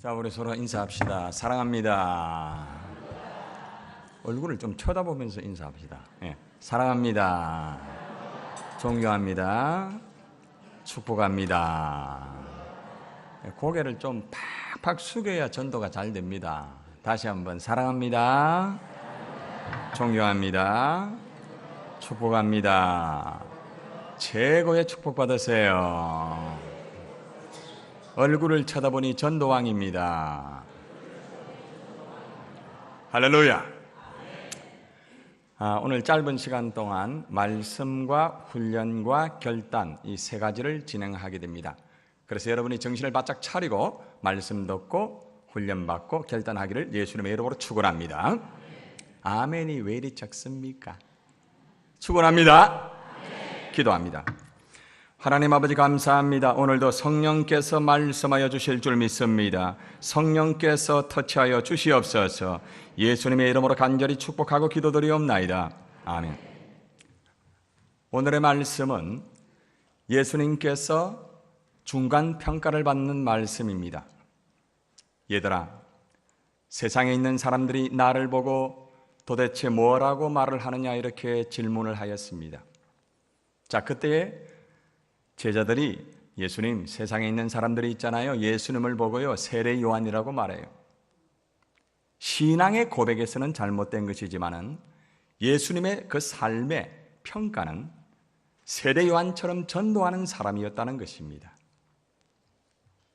자, 우리 서로 인사합시다. 사랑합니다. 얼굴을 좀 쳐다보면서 인사합시다. 사랑합니다. 존경합니다. 축복합니다. 고개를 좀 팍팍 숙여야 전도가 잘 됩니다. 다시 한번 사랑합니다. 존경합니다. 축복합니다. 최고의 축복 받으세요. 얼굴을 쳐다보니 전도왕입니다. 할렐루야. 오늘 짧은 시간 동안 말씀과 훈련과 결단 이 세 가지를 진행하게 됩니다. 그래서 여러분이 정신을 바짝 차리고 말씀 듣고 훈련받고 결단하기를 예수님의 이름으로 축원합니다. 아멘이 왜 이리 적습니까? 축원합니다. 기도합니다. 하나님 아버지 감사합니다. 오늘도 성령께서 말씀하여 주실 줄 믿습니다. 성령께서 터치하여 주시옵소서. 예수님의 이름으로 간절히 축복하고 기도드리옵나이다. 아멘. 오늘의 말씀은 예수님께서 중간 평가를 받는 말씀입니다. 얘들아, 세상에 있는 사람들이 나를 보고 도대체 뭐라고 말을 하느냐 이렇게 질문을 하였습니다. 자, 그때에 제자들이 예수님, 세상에 있는 사람들이 있잖아요. 예수님을 보고요, 세례 요한이라고 말해요. 신앙의 고백에서는 잘못된 것이지만은 예수님의 그 삶의 평가는 세례 요한처럼 전도하는 사람이었다는 것입니다.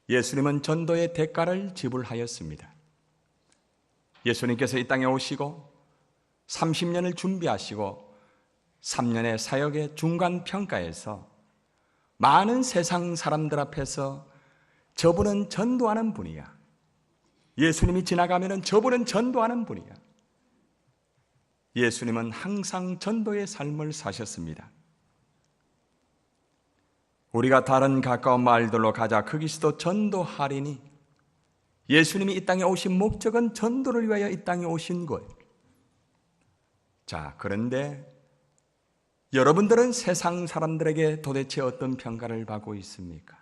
예수님은 전도의 대가를 지불하였습니다. 예수님께서 이 땅에 오시고 30년을 준비하시고 3년의 사역의 중간 평가에서 많은 세상 사람들 앞에서 저분은 전도하는 분이야. 예수님이 지나가면 저분은 전도하는 분이야. 예수님은 항상 전도의 삶을 사셨습니다. 우리가 다른 가까운 마을들로 가자 거기서도 전도하리니 예수님이 이 땅에 오신 목적은 전도를 위하여 이 땅에 오신 거예요. 자, 그런데 여러분들은 세상 사람들에게 도대체 어떤 평가를 받고 있습니까?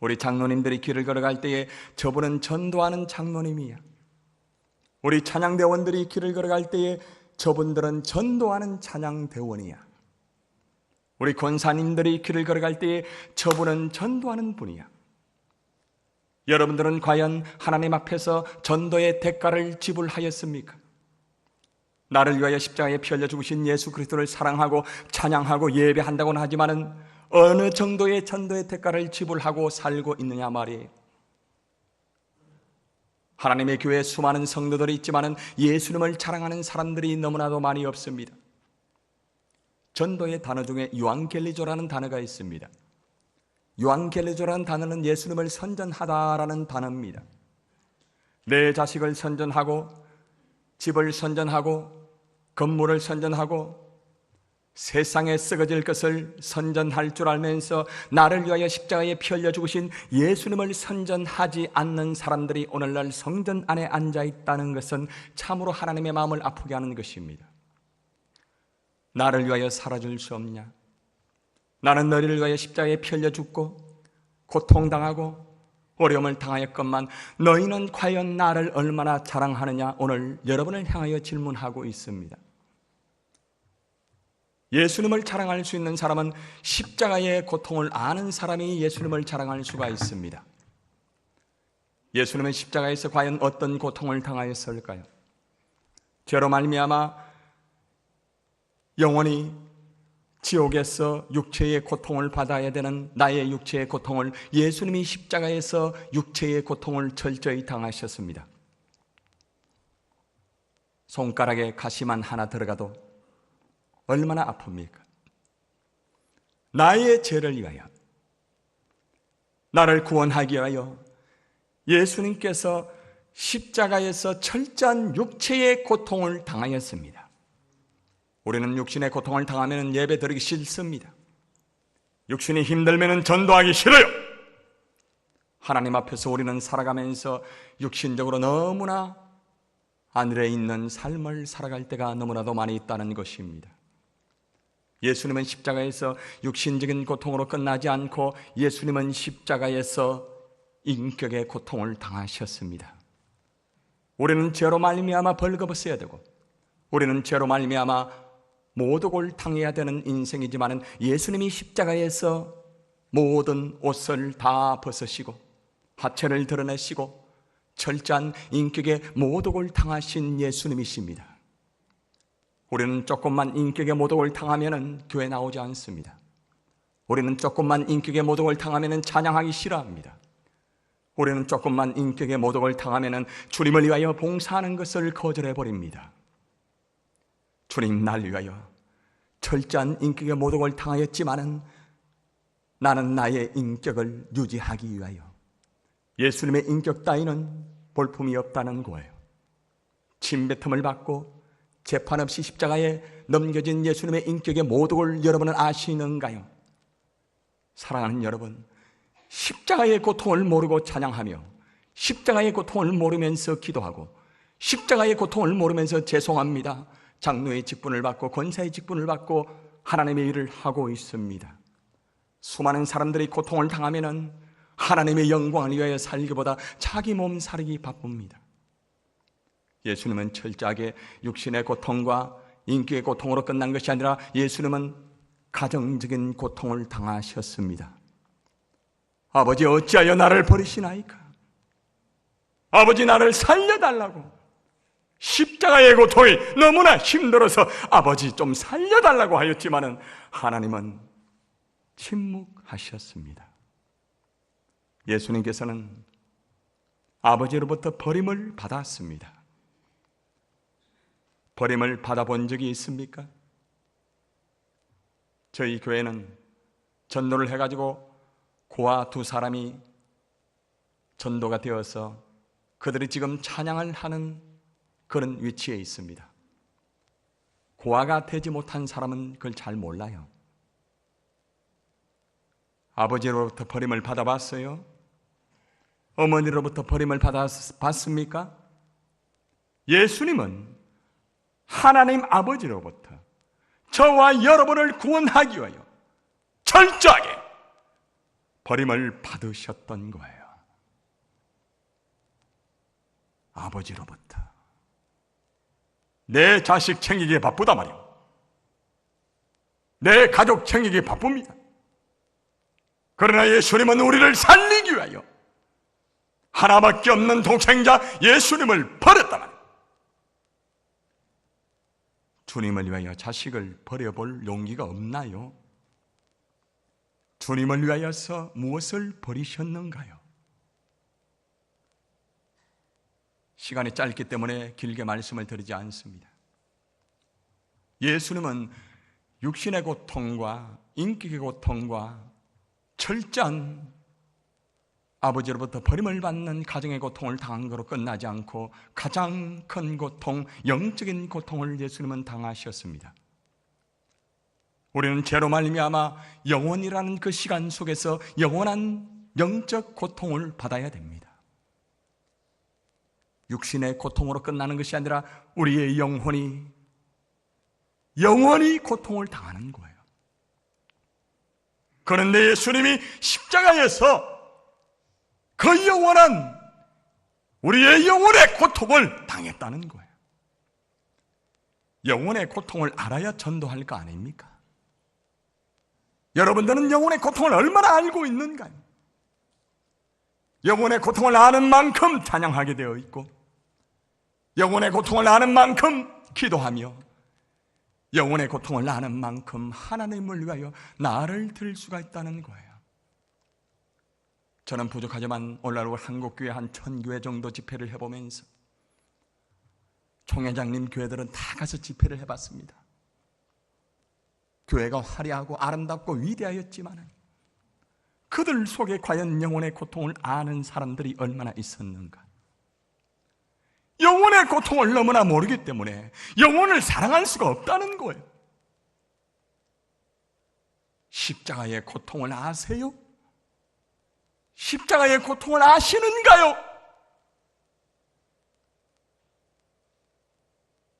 우리 장로님들이 길을 걸어갈 때에 저분은 전도하는 장로님이야. 우리 찬양대원들이 길을 걸어갈 때에 저분들은 전도하는 찬양대원이야. 우리 권사님들이 길을 걸어갈 때에 저분은 전도하는 분이야. 여러분들은 과연 하나님 앞에서 전도의 대가를 지불하였습니까? 나를 위하여 십자가에 피 흘려 죽으신 예수 그리스도를 사랑하고 찬양하고 예배한다고는 하지만은 어느 정도의 전도의 대가를 지불하고 살고 있느냐 말이에요. 하나님의 교회에 수많은 성도들이 있지만은 예수님을 자랑하는 사람들이 너무나도 많이 없습니다. 전도의 단어 중에 유앙겔리조라는 단어가 있습니다. 유앙겔리조라는 단어는 예수님을 선전하다라는 단어입니다. 내 자식을 선전하고 집을 선전하고 건물을 선전하고 세상에 썩어질 것을 선전할 줄 알면서 나를 위하여 십자가에 피 흘려 죽으신 예수님을 선전하지 않는 사람들이 오늘날 성전 안에 앉아 있다는 것은 참으로 하나님의 마음을 아프게 하는 것입니다. 나를 위하여 살아줄 수 없냐? 나는 너희를 위하여 십자가에 피 흘려 죽고 고통당하고 어려움을 당하였건만 너희는 과연 나를 얼마나 자랑하느냐? 오늘 여러분을 향하여 질문하고 있습니다. 예수님을 자랑할 수 있는 사람은 십자가의 고통을 아는 사람이 예수님을 자랑할 수가 있습니다. 예수님은 십자가에서 과연 어떤 고통을 당하였을까요? 죄로 말미암아 영원히 지옥에서 육체의 고통을 받아야 되는 나의 육체의 고통을 예수님이 십자가에서 육체의 고통을 철저히 당하셨습니다. 손가락에 가시만 하나 들어가도 얼마나 아픕니까? 나의 죄를 위하여, 나를 구원하기 위하여 예수님께서 십자가에서 철저한 육체의 고통을 당하였습니다. 우리는 육신의 고통을 당하면 예배 드리기 싫습니다. 육신이 힘들면 전도하기 싫어요. 하나님 앞에서 우리는 살아가면서 육신적으로 너무나 하늘에 있는 삶을 살아갈 때가 너무나도 많이 있다는 것입니다. 예수님은 십자가에서 육신적인 고통으로 끝나지 않고 예수님은 십자가에서 인격의 고통을 당하셨습니다. 우리는 죄로 말미암아 벌거벗어야 되고, 우리는 죄로 말미암아 모독을 당해야 되는 인생이지만 예수님이 십자가에서 모든 옷을 다 벗으시고 하체를 드러내시고 철저한 인격의 모독을 당하신 예수님이십니다. 우리는 조금만 인격의 모독을 당하면 교회 나오지 않습니다. 우리는 조금만 인격의 모독을 당하면 찬양하기 싫어합니다. 우리는 조금만 인격의 모독을 당하면 주님을 위하여 봉사하는 것을 거절해버립니다. 주님, 날 위하여 철저한 인격의 모독을 당하였지만은 나는 나의 인격을 유지하기 위하여 예수님의 인격 따위는 볼품이 없다는 거예요. 침뱉음을 받고 재판 없이 십자가에 넘겨진 예수님의 인격의 모독을 여러분은 아시는가요? 사랑하는 여러분, 십자가의 고통을 모르고 찬양하며 십자가의 고통을 모르면서 기도하고 십자가의 고통을 모르면서 죄송합니다, 장로의 직분을 받고 권사의 직분을 받고 하나님의 일을 하고 있습니다. 수많은 사람들이 고통을 당하면 하나님의 영광을 위하여 살기보다 자기 몸 살기 바쁩니다. 예수님은 철저하게 육신의 고통과 인격의 고통으로 끝난 것이 아니라 예수님은 가정적인 고통을 당하셨습니다. 아버지, 어찌하여 나를 버리시나이까? 아버지, 나를 살려달라고. 십자가의 고통이 너무나 힘들어서 아버지 좀 살려달라고 하였지만은 하나님은 침묵하셨습니다. 예수님께서는 아버지로부터 버림을 받았습니다. 버림을 받아본 적이 있습니까? 저희 교회는 전도를 해가지고 고아 2사람이 전도가 되어서 그들이 지금 찬양을 하는 그런 위치에 있습니다. 고아가 되지 못한 사람은 그걸 잘 몰라요. 아버지로부터 버림을 받아봤어요? 어머니로부터 버림을 받았습니까? 예수님은 하나님 아버지로부터 저와 여러분을 구원하기 위하여 철저하게 버림을 받으셨던 거예요. 아버지로부터. 내 자식 챙기기에 바쁘다 말이요. 내 가족 챙기기에 바쁩니다. 그러나 예수님은 우리를 살리기 위하여 하나밖에 없는 동생자 예수님을 버렸단 말이에요. 주님을 위하여 자식을 버려볼 용기가 없나요? 주님을 위하여서 무엇을 버리셨는가요? 시간이 짧기 때문에 길게 말씀을 드리지 않습니다. 예수님은 육신의 고통과 인격의 고통과 철저한 아버지로부터 버림을 받는 가정의 고통을 당한 거로 끝나지 않고 가장 큰 고통, 영적인 고통을 예수님은 당하셨습니다. 우리는 죄로 말미암아 영원이라는 그 시간 속에서 영원한 영적 고통을 받아야 됩니다. 육신의 고통으로 끝나는 것이 아니라 우리의 영혼이 영원히 고통을 당하는 거예요. 그런데 예수님이 십자가에서 그 영원한 우리의 영혼의 고통을 당했다는 거예요. 영혼의 고통을 알아야 전도할 거 아닙니까? 여러분들은 영혼의 고통을 얼마나 알고 있는가요? 영혼의 고통을 아는 만큼 찬양하게 되어 있고, 영혼의 고통을 아는 만큼 기도하며, 영혼의 고통을 아는 만큼 하나님을 위하여 나를 들 수가 있다는 거예요. 저는 부족하지만 오늘날 한국교회 한 1000교회 정도 집회를 해보면서 총회장님 교회들은 다 가서 집회를 해봤습니다. 교회가 화려하고 아름답고 위대하였지만 그들 속에 과연 영혼의 고통을 아는 사람들이 얼마나 있었는가? 영혼의 고통을 너무나 모르기 때문에 영혼을 사랑할 수가 없다는 거예요. 십자가의 고통을 아세요? 십자가의 고통을 아시는가요?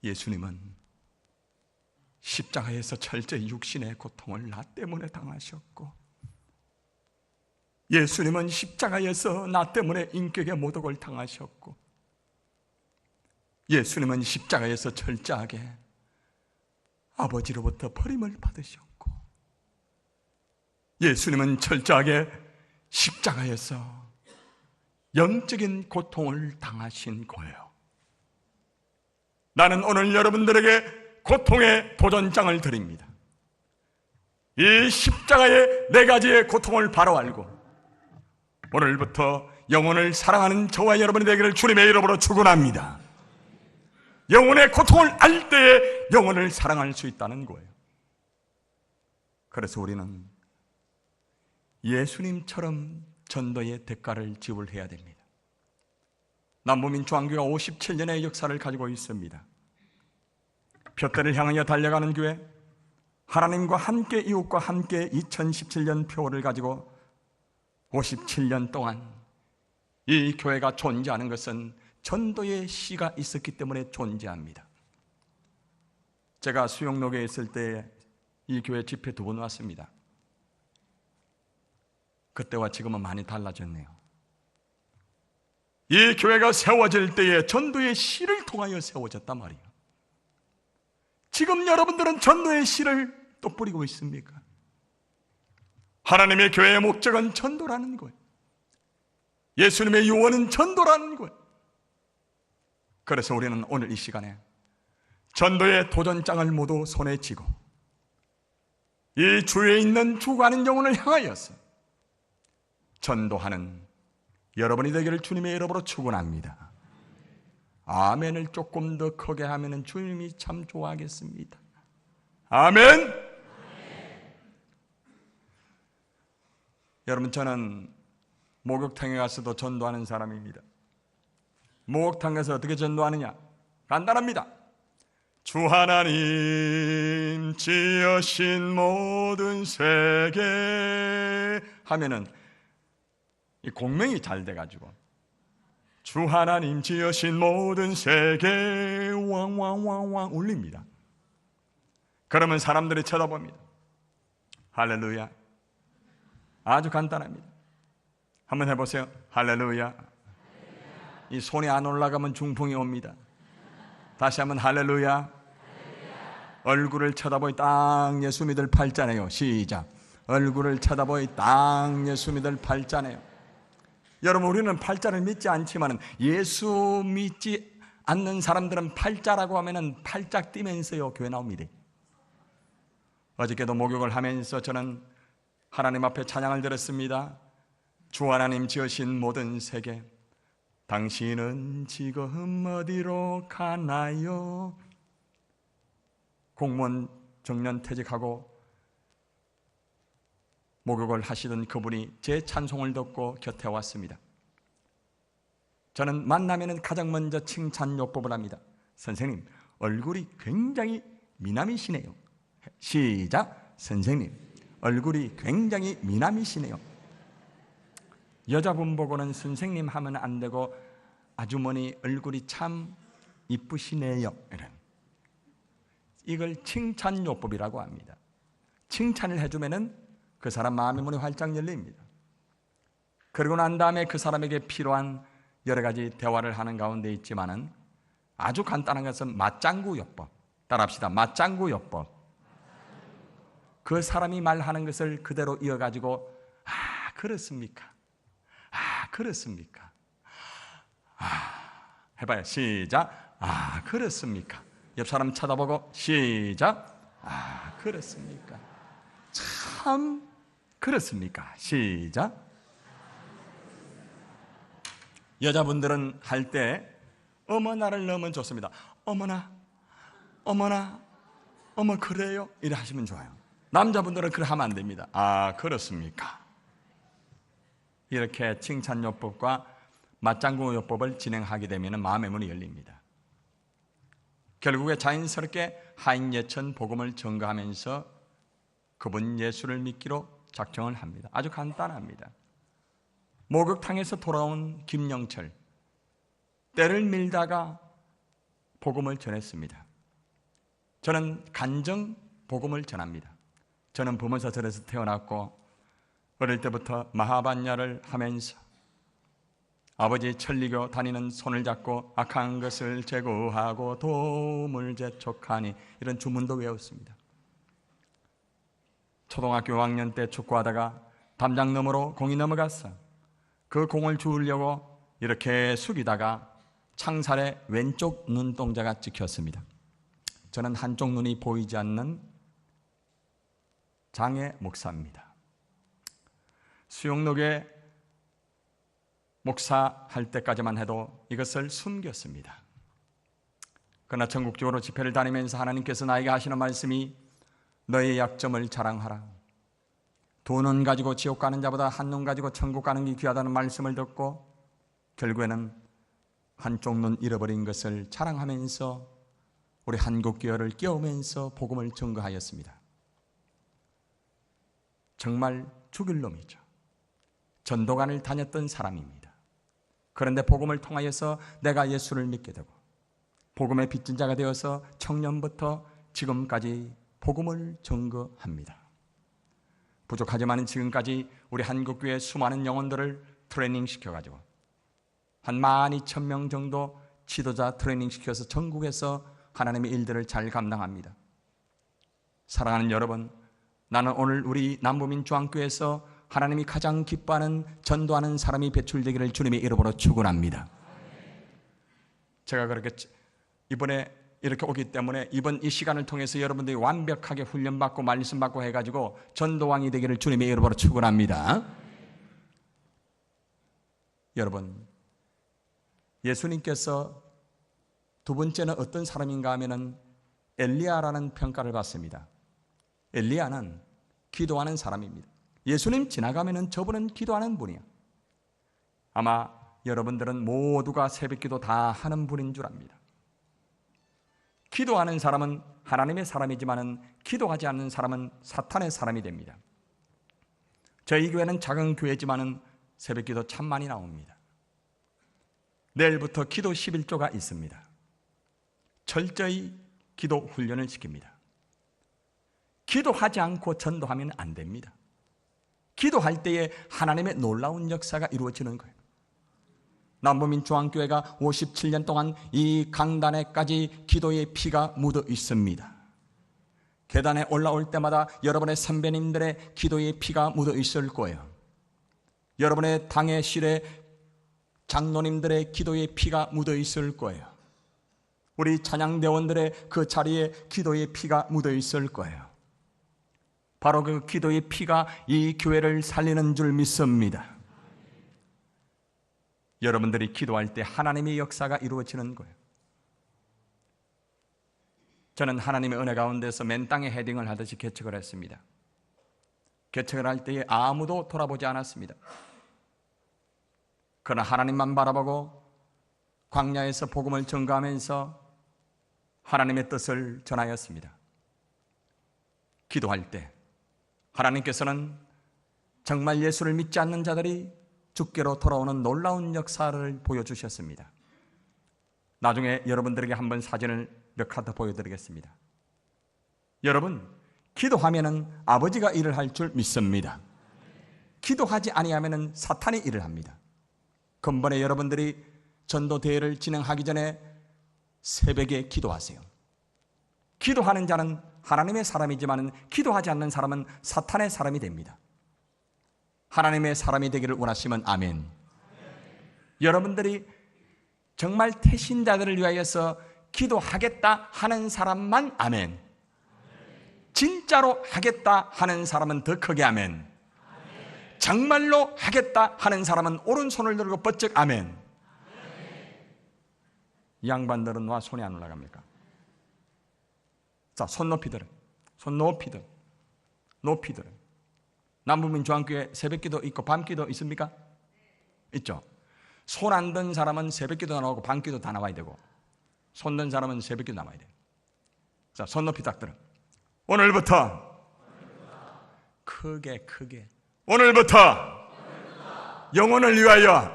예수님은 십자가에서 철저히 육신의 고통을 나 때문에 당하셨고 예수님은 십자가에서 나 때문에 인격의 모독을 당하셨고, 예수님은 십자가에서 철저하게 아버지로부터 버림을 받으셨고, 예수님은 철저하게 십자가에서 영적인 고통을 당하신 거예요. 나는 오늘 여러분들에게 고통의 도전장을 드립니다. 이 십자가의 네 가지의 고통을 바로 알고 오늘부터 영혼을 사랑하는 저와 여러분이 되기를 주님의 이름으로 축원합니다. 영혼의 고통을 알 때에 영혼을 사랑할 수 있다는 거예요. 그래서 우리는 예수님처럼 전도의 대가를 지불해야 됩니다. 남부민주한교회가 57년의 역사를 가지고 있습니다. 표대를 향하여 달려가는 교회, 하나님과 함께 이웃과 함께 2017년 표를 가지고 57년 동안 이 교회가 존재하는 것은 전도의 씨가 있었기 때문에 존재합니다. 제가 수영록에 있을 때 이 교회 집회 2번 왔습니다. 그때와 지금은 많이 달라졌네요. 이 교회가 세워질 때에 전도의 씨를 통하여 세워졌단 말이에요. 지금 여러분들은 전도의 씨를 또 뿌리고 있습니까? 하나님의 교회의 목적은 전도라는 거예요. 예수님의 유언은 전도라는 거예요. 그래서 우리는 오늘 이 시간에 전도의 도전장을 모두 손에 쥐고 이 주위에 있는 죽어가는 영혼을 향하여서 전도하는 여러분이 되기를 주님의 이름으로 축원합니다. 아멘을 조금 더 크게 하면 주님이 참 좋아하겠습니다. 아멘. 여러분, 저는 목욕탕에 가서도 전도하는 사람입니다. 목욕탕 가서 어떻게 전도하느냐? 간단합니다. 주 하나님 지으신 모든 세계 하면은 이 공명이 잘 돼가지고 주 하나님 지으신 모든 세계 왕왕왕왕 울립니다. 그러면 사람들이 쳐다봅니다. 할렐루야. 아주 간단합니다. 한번 해보세요. 할렐루야. 이 손이 안 올라가면 중풍이 옵니다. 다시 한번 할렐루야. 얼굴을 쳐다보이 딱 예수 믿을 팔자네요. 시작. 얼굴을 쳐다보이 딱 예수 믿을 팔자네요. 여러분, 우리는 팔자를 믿지 않지만 예수 믿지 않는 사람들은 팔자라고 하면 팔짝 뛰면서요 교회 나옵니다. 어저께도 목욕을 하면서 저는 하나님 앞에 찬양을 드렸습니다. 주 하나님 지으신 모든 세계, 당신은 지금 어디로 가나요? 공무원 정년 퇴직하고 목욕을 하시던 그분이 제 찬송을 듣고 곁에 왔습니다. 저는 만나면 가장 먼저 칭찬요법을 합니다. 선생님, 얼굴이 굉장히 미남이시네요. 시작. 선생님, 얼굴이 굉장히 미남이시네요. 여자분 보고는 선생님 하면 안 되고 아주머니 얼굴이 참 이쁘시네요. 이걸 칭찬요법이라고 합니다. 칭찬을 해주면은 그 사람 마음의 문이 활짝 열립니다. 그리고 난 다음에 그 사람에게 필요한 여러 가지 대화를 하는 가운데 있지만은 아주 간단한 것은 맞장구요법. 따라합시다. 맞장구요법. 그 사람이 말하는 것을 그대로 이어가지고 아, 그렇습니까? 아, 그렇습니까? 아, 해봐요. 시작. 아, 그렇습니까? 옆 사람 쳐다보고 시작. 아, 그렇습니까? 참 그렇습니까? 시작. 여자분들은 할 때 어머나를 넣으면 좋습니다. 어머나, 어머나, 어머 그래요? 이래 하시면 좋아요. 남자분들은 그래 하면 안 됩니다. 아, 그렇습니까? 이렇게 칭찬요법과 맞장구요법을 진행하게 되면 마음의 문이 열립니다. 결국에 자연스럽게 하인예천 복음을 전가하면서 그분 예수를 믿기로 작정을 합니다. 아주 간단합니다. 목욕탕에서 돌아온 김영철, 때를 밀다가 복음을 전했습니다. 저는 간정 복음을 전합니다. 저는 범어사절에서 태어났고 어릴 때부터 마하반야를 하면서 아버지 천리교 다니는 손을 잡고 악한 것을 제거하고 도움을 재촉하니 이런 주문도 외웠습니다. 초등학교 5학년 때 축구하다가 담장 너머로 공이 넘어갔어. 그 공을 주우려고 이렇게 숙이다가 창살에 왼쪽 눈동자가 찍혔습니다. 저는 한쪽 눈이 보이지 않는 장애 목사입니다. 수영록에 목사할 때까지만 해도 이것을 숨겼습니다. 그러나 전국적으로 집회를 다니면서 하나님께서 나에게 하시는 말씀이 너의 약점을 자랑하라. 두 눈 가지고 지옥 가는 자보다 한 눈 가지고 천국 가는 게 귀하다는 말씀을 듣고 결국에는 한쪽 눈 잃어버린 것을 자랑하면서 우리 한국교회를 깨우면서 복음을 증거하였습니다. 정말 죽일 놈이죠. 전도관을 다녔던 사람입니다. 그런데 복음을 통하여서 내가 예수를 믿게 되고 복음의 빚진 자가 되어서 청년부터 지금까지 복음을 증거합니다. 부족하지만 지금까지 우리 한국교회 수많은 영혼들을 트레이닝 시켜가지고 한 12,000명 정도 지도자 트레이닝 시켜서 전국에서 하나님의 일들을 잘 감당합니다. 사랑하는 여러분, 나는 오늘 우리 남부민 중앙교회에서 하나님이 가장 기뻐하는 전도하는 사람이 배출되기를 주님의 이름으로 축원합니다. 제가 그렇게 이번에 이렇게 오기 때문에 이번 이 시간을 통해서 여러분들이 완벽하게 훈련받고 말씀받고 해가지고 전도왕이 되기를 주님의 이름으로 축원합니다. 여러분, 예수님께서 두 번째는 어떤 사람인가 하면은 엘리야라는 평가를 받습니다. 엘리야는 기도하는 사람입니다. 예수님 지나가면은 저분은 기도하는 분이야. 아마 여러분들은 모두가 새벽기도 다 하는 분인 줄 압니다. 기도하는 사람은 하나님의 사람이지만은 기도하지 않는 사람은 사탄의 사람이 됩니다. 저희 교회는 작은 교회지만은 새벽기도 참 많이 나옵니다. 내일부터 기도 11조가 있습니다. 철저히 기도 훈련을 시킵니다. 기도하지 않고 전도하면 안 됩니다. 기도할 때에 하나님의 놀라운 역사가 이루어지는 거예요. 남부민 중앙교회가 57년 동안 이 강단에까지 기도의 피가 묻어 있습니다. 계단에 올라올 때마다 여러분의 선배님들의 기도의 피가 묻어 있을 거예요. 여러분의 당회실에 장로님들의 기도의 피가 묻어 있을 거예요. 우리 찬양대원들의 그 자리에 기도의 피가 묻어 있을 거예요. 바로 그 기도의 피가 이 교회를 살리는 줄 믿습니다. 여러분들이 기도할 때 하나님의 역사가 이루어지는 거예요. 저는 하나님의 은혜 가운데서 맨 땅에 헤딩을 하듯이 개척을 했습니다. 개척을 할 때에 아무도 돌아보지 않았습니다. 그러나 하나님만 바라보고 광야에서 복음을 전가하면서 하나님의 뜻을 전하였습니다. 기도할 때 하나님께서는 정말 예수를 믿지 않는 자들이 주께로 돌아오는 놀라운 역사를 보여주셨습니다. 나중에 여러분들에게 한번 사진을 몇 카드 보여드리겠습니다. 여러분, 기도하면은 아버지가 일을 할 줄 믿습니다. 기도하지 아니하면은 사탄이 일을 합니다. 근본에 여러분들이 전도 대회를 진행하기 전에 새벽에 기도하세요. 기도하는 자는 하나님의 사람이지만 기도하지 않는 사람은 사탄의 사람이 됩니다. 하나님의 사람이 되기를 원하시면 아멘. 여러분들이 정말 태신자들을 위하여서 기도하겠다 하는 사람만 아멘. 진짜로 하겠다 하는 사람은 더 크게 아멘. 정말로 하겠다 하는 사람은 오른손을 들고 번쩍 아멘. 이 양반들은 와 손이 안 올라갑니까? 자, 손 높이들, 손 높이들, 높이들. 남부민 중앙교회 새벽기도 있고 밤기도 있습니까? 있죠. 손 안 든 사람은 새벽기도 나오고 밤기도 다 나와야 되고, 손 든 사람은 새벽기도 나와야 돼요. 자, 손 높이 딱 들어. 오늘부터 크게 오늘부터 영혼을 위하여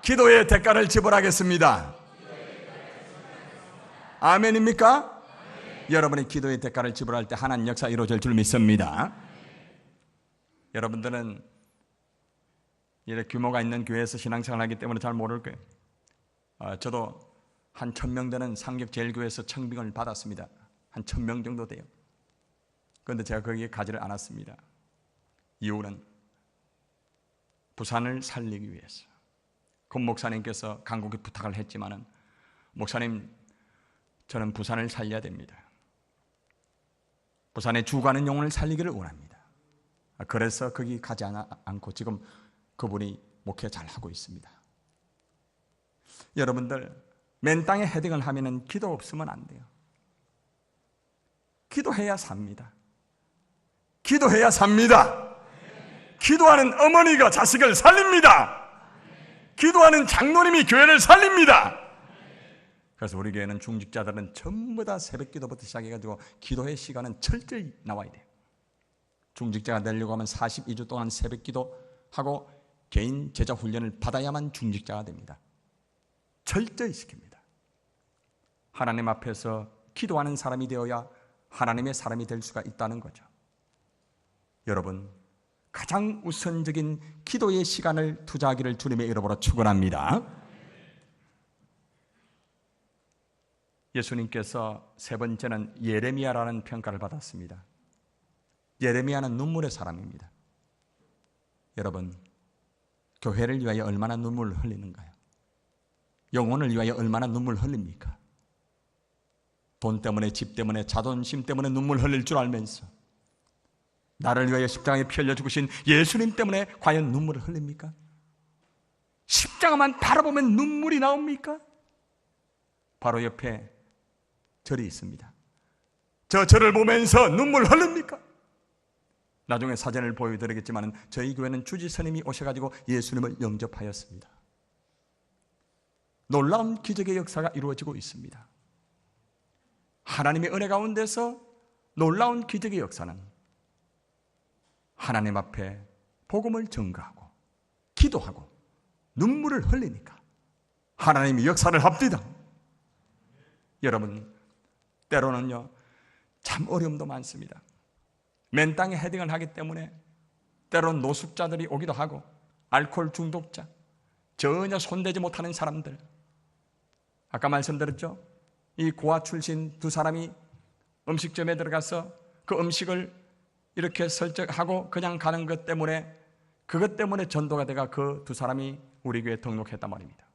기도의 대가를 지불하겠습니다. 아멘입니까? 여러분이 기도의 대가를 지불할 때 하나님 역사 이루어질 줄 믿습니다. 여러분들은 이렇게 규모가 있는 교회에서 신앙생활을 하기 때문에 잘 모를 거예요. 저도 한 1000명 되는 상격제일교회에서 청빙을 받았습니다. 한 1000명 정도 돼요. 그런데 제가 거기에 가지를 않았습니다. 이유는 부산을 살리기 위해서. 권 목사님께서 간곡히 부탁을 했지만은, 목사님, 저는 부산을 살려야 됩니다. 부산에 죽어가는 영혼을 살리기를 원합니다. 그래서 거기 가지 않고 지금 그분이 목회 잘 하고 있습니다. 여러분들, 맨 땅에 헤딩을 하면은 기도 없으면 안 돼요. 기도해야 삽니다. 기도해야 삽니다. 기도하는 어머니가 자식을 살립니다. 기도하는 장로님이 교회를 살립니다. 그래서 우리 교회는 중직자들은 전부 다 새벽 기도부터 시작해가지고 기도의 시간은 철저히 나와야 돼요. 중직자가 되려고 하면 42주 동안 새벽 기도하고 개인 제자 훈련을 받아야만 중직자가 됩니다. 철저히 시킵니다. 하나님 앞에서 기도하는 사람이 되어야 하나님의 사람이 될 수가 있다는 거죠. 여러분, 가장 우선적인 기도의 시간을 투자하기를 주님의 이름으로 축원합니다. 예수님께서 세 번째는 예레미야라는 평가를 받았습니다. 예레미야는 눈물의 사람입니다. 여러분, 교회를 위하여 얼마나 눈물을 흘리는가요? 영혼을 위하여 얼마나 눈물 흘립니까? 돈 때문에, 집 때문에, 자존심 때문에 눈물 흘릴 줄 알면서 나를 위하여 십자가에 피 흘려 죽으신 예수님 때문에 과연 눈물을 흘립니까? 십자가만 바라보면 눈물이 나옵니까? 바로 옆에 절이 있습니다. 저 절을 보면서 눈물 흘립니까? 나중에 사진을 보여드리겠지만 저희 교회는 주지스님이 오셔가지고 예수님을 영접하였습니다. 놀라운 기적의 역사가 이루어지고 있습니다. 하나님의 은혜 가운데서 놀라운 기적의 역사는 하나님 앞에 복음을 전가하고 기도하고 눈물을 흘리니까 하나님이 역사를 합니다. 여러분, 때로는요 참 어려움도 많습니다. 맨 땅에 헤딩을 하기 때문에 때로는 노숙자들이 오기도 하고, 알코올 중독자, 전혀 손대지 못하는 사람들. 아까 말씀드렸죠? 이 고아 출신 두 사람이 음식점에 들어가서 그 음식을 이렇게 설정하고 그냥 가는 것 때문에, 그것 때문에 전도가 돼가 그 두 사람이 우리 교회에 등록했단 말입니다.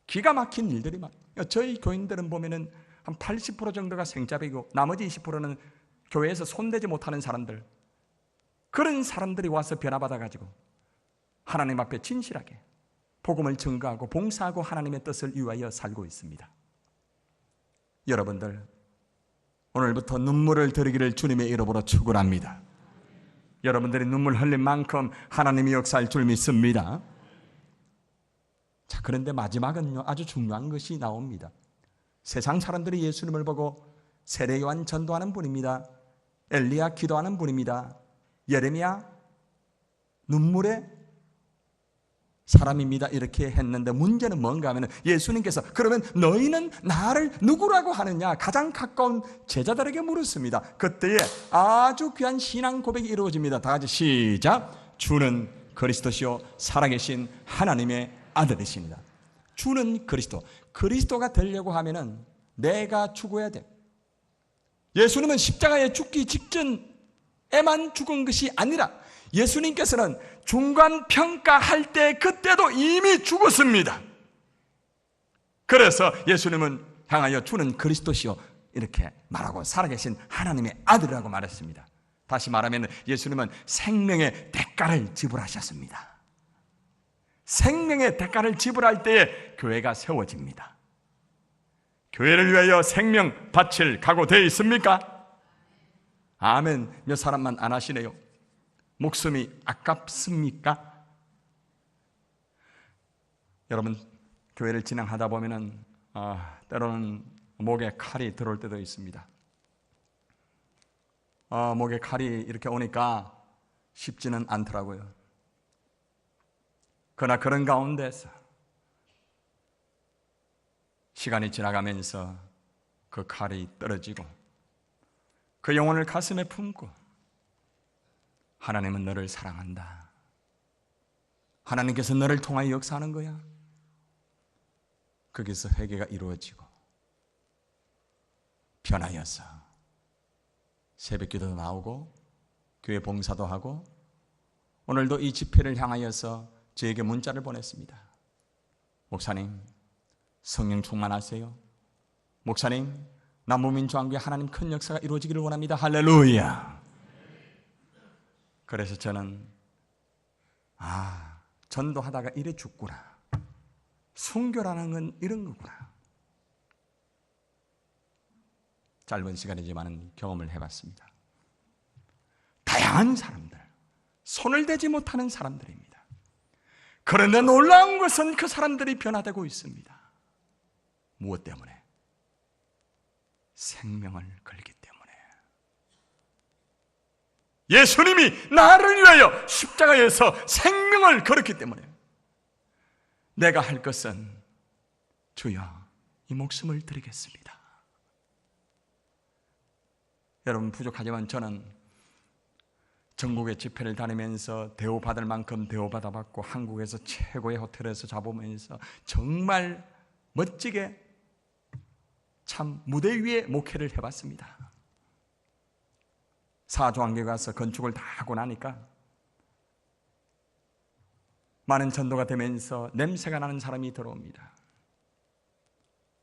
기가 막힌 일들이 저희 교인들은 보면은 한 80% 정도가 생잡이고 나머지 20%는 교회에서 손대지 못하는 사람들, 그런 사람들이 와서 변화받아가지고 하나님 앞에 진실하게 복음을 증거하고 봉사하고 하나님의 뜻을 위하여 살고 있습니다. 여러분들, 오늘부터 눈물을 드리기를 주님의 이름으로 축원합니다. 여러분들이 눈물 흘린 만큼 하나님이 역사할 줄 믿습니다. 자, 그런데 마지막은요 아주 중요한 것이 나옵니다. 세상 사람들이 예수님을 보고 세례 요한 전도하는 분입니다, 엘리야 기도하는 분입니다, 예레미야 눈물의 사람입니다, 이렇게 했는데 문제는 뭔가 하면 예수님께서 그러면 너희는 나를 누구라고 하느냐 가장 가까운 제자들에게 물었습니다. 그때에 아주 귀한 신앙 고백이 이루어집니다. 다 같이 시작. 주는 그리스도시요 살아계신 하나님의 아들이십니다. 주는 그리스도. 그리스도가 되려고 하면은 내가 죽어야 돼. 예수님은 십자가에 죽기 직전에만 죽은 것이 아니라 예수님께서는 중간 평가할 때 그때도 이미 죽었습니다. 그래서 예수님은 향하여 주는 그리스도시요 이렇게 말하고 살아계신 하나님의 아들이라고 말했습니다. 다시 말하면 예수님은 생명의 대가를 지불하셨습니다. 생명의 대가를 지불할 때에 교회가 세워집니다. 교회를 위하여 생명 바칠 각오되어 있습니까? 아멘. 몇 사람만 안 하시네요. 목숨이 아깝습니까? 여러분, 교회를 진행하다 보면은 때로는 목에 칼이 들어올 때도 있습니다. 목에 칼이 이렇게 오니까 쉽지는 않더라고요. 그러나 그런 가운데서 시간이 지나가면서 그 칼이 떨어지고 그 영혼을 가슴에 품고 하나님은 너를 사랑한다. 하나님께서 너를 통하여 역사하는 거야. 거기서 회개가 이루어지고 변하여서 새벽기도도 나오고 교회 봉사도 하고 오늘도 이 집회를 향하여서 저에게 문자를 보냈습니다. 목사님, 성령 충만하세요. 목사님, 남부민주항교회 하나님 큰 역사가 이루어지기를 원합니다. 할렐루야. 그래서 저는 전도하다가 이래 죽구나. 순교라는 건 이런 거구나. 짧은 시간이지만 경험을 해봤습니다. 다양한 사람들, 손을 대지 못하는 사람들입니다. 그런데 놀라운 것은 그 사람들이 변화되고 있습니다. 무엇 때문에? 생명을 걸기 때문에. 예수님이 나를 위하여 십자가에서 생명을 걸었기 때문에 내가 할 것은 주여 이 목숨을 드리겠습니다. 여러분, 부족하지만 저는 전국의 집회를 다니면서 대우받을 만큼 대우받아봤고 한국에서 최고의 호텔에서 자보면서 정말 멋지게 참 무대 위에 목회를 해봤습니다. 사조항교회 가서 건축을 다 하고 나니까 많은 전도가 되면서 냄새가 나는 사람이 들어옵니다.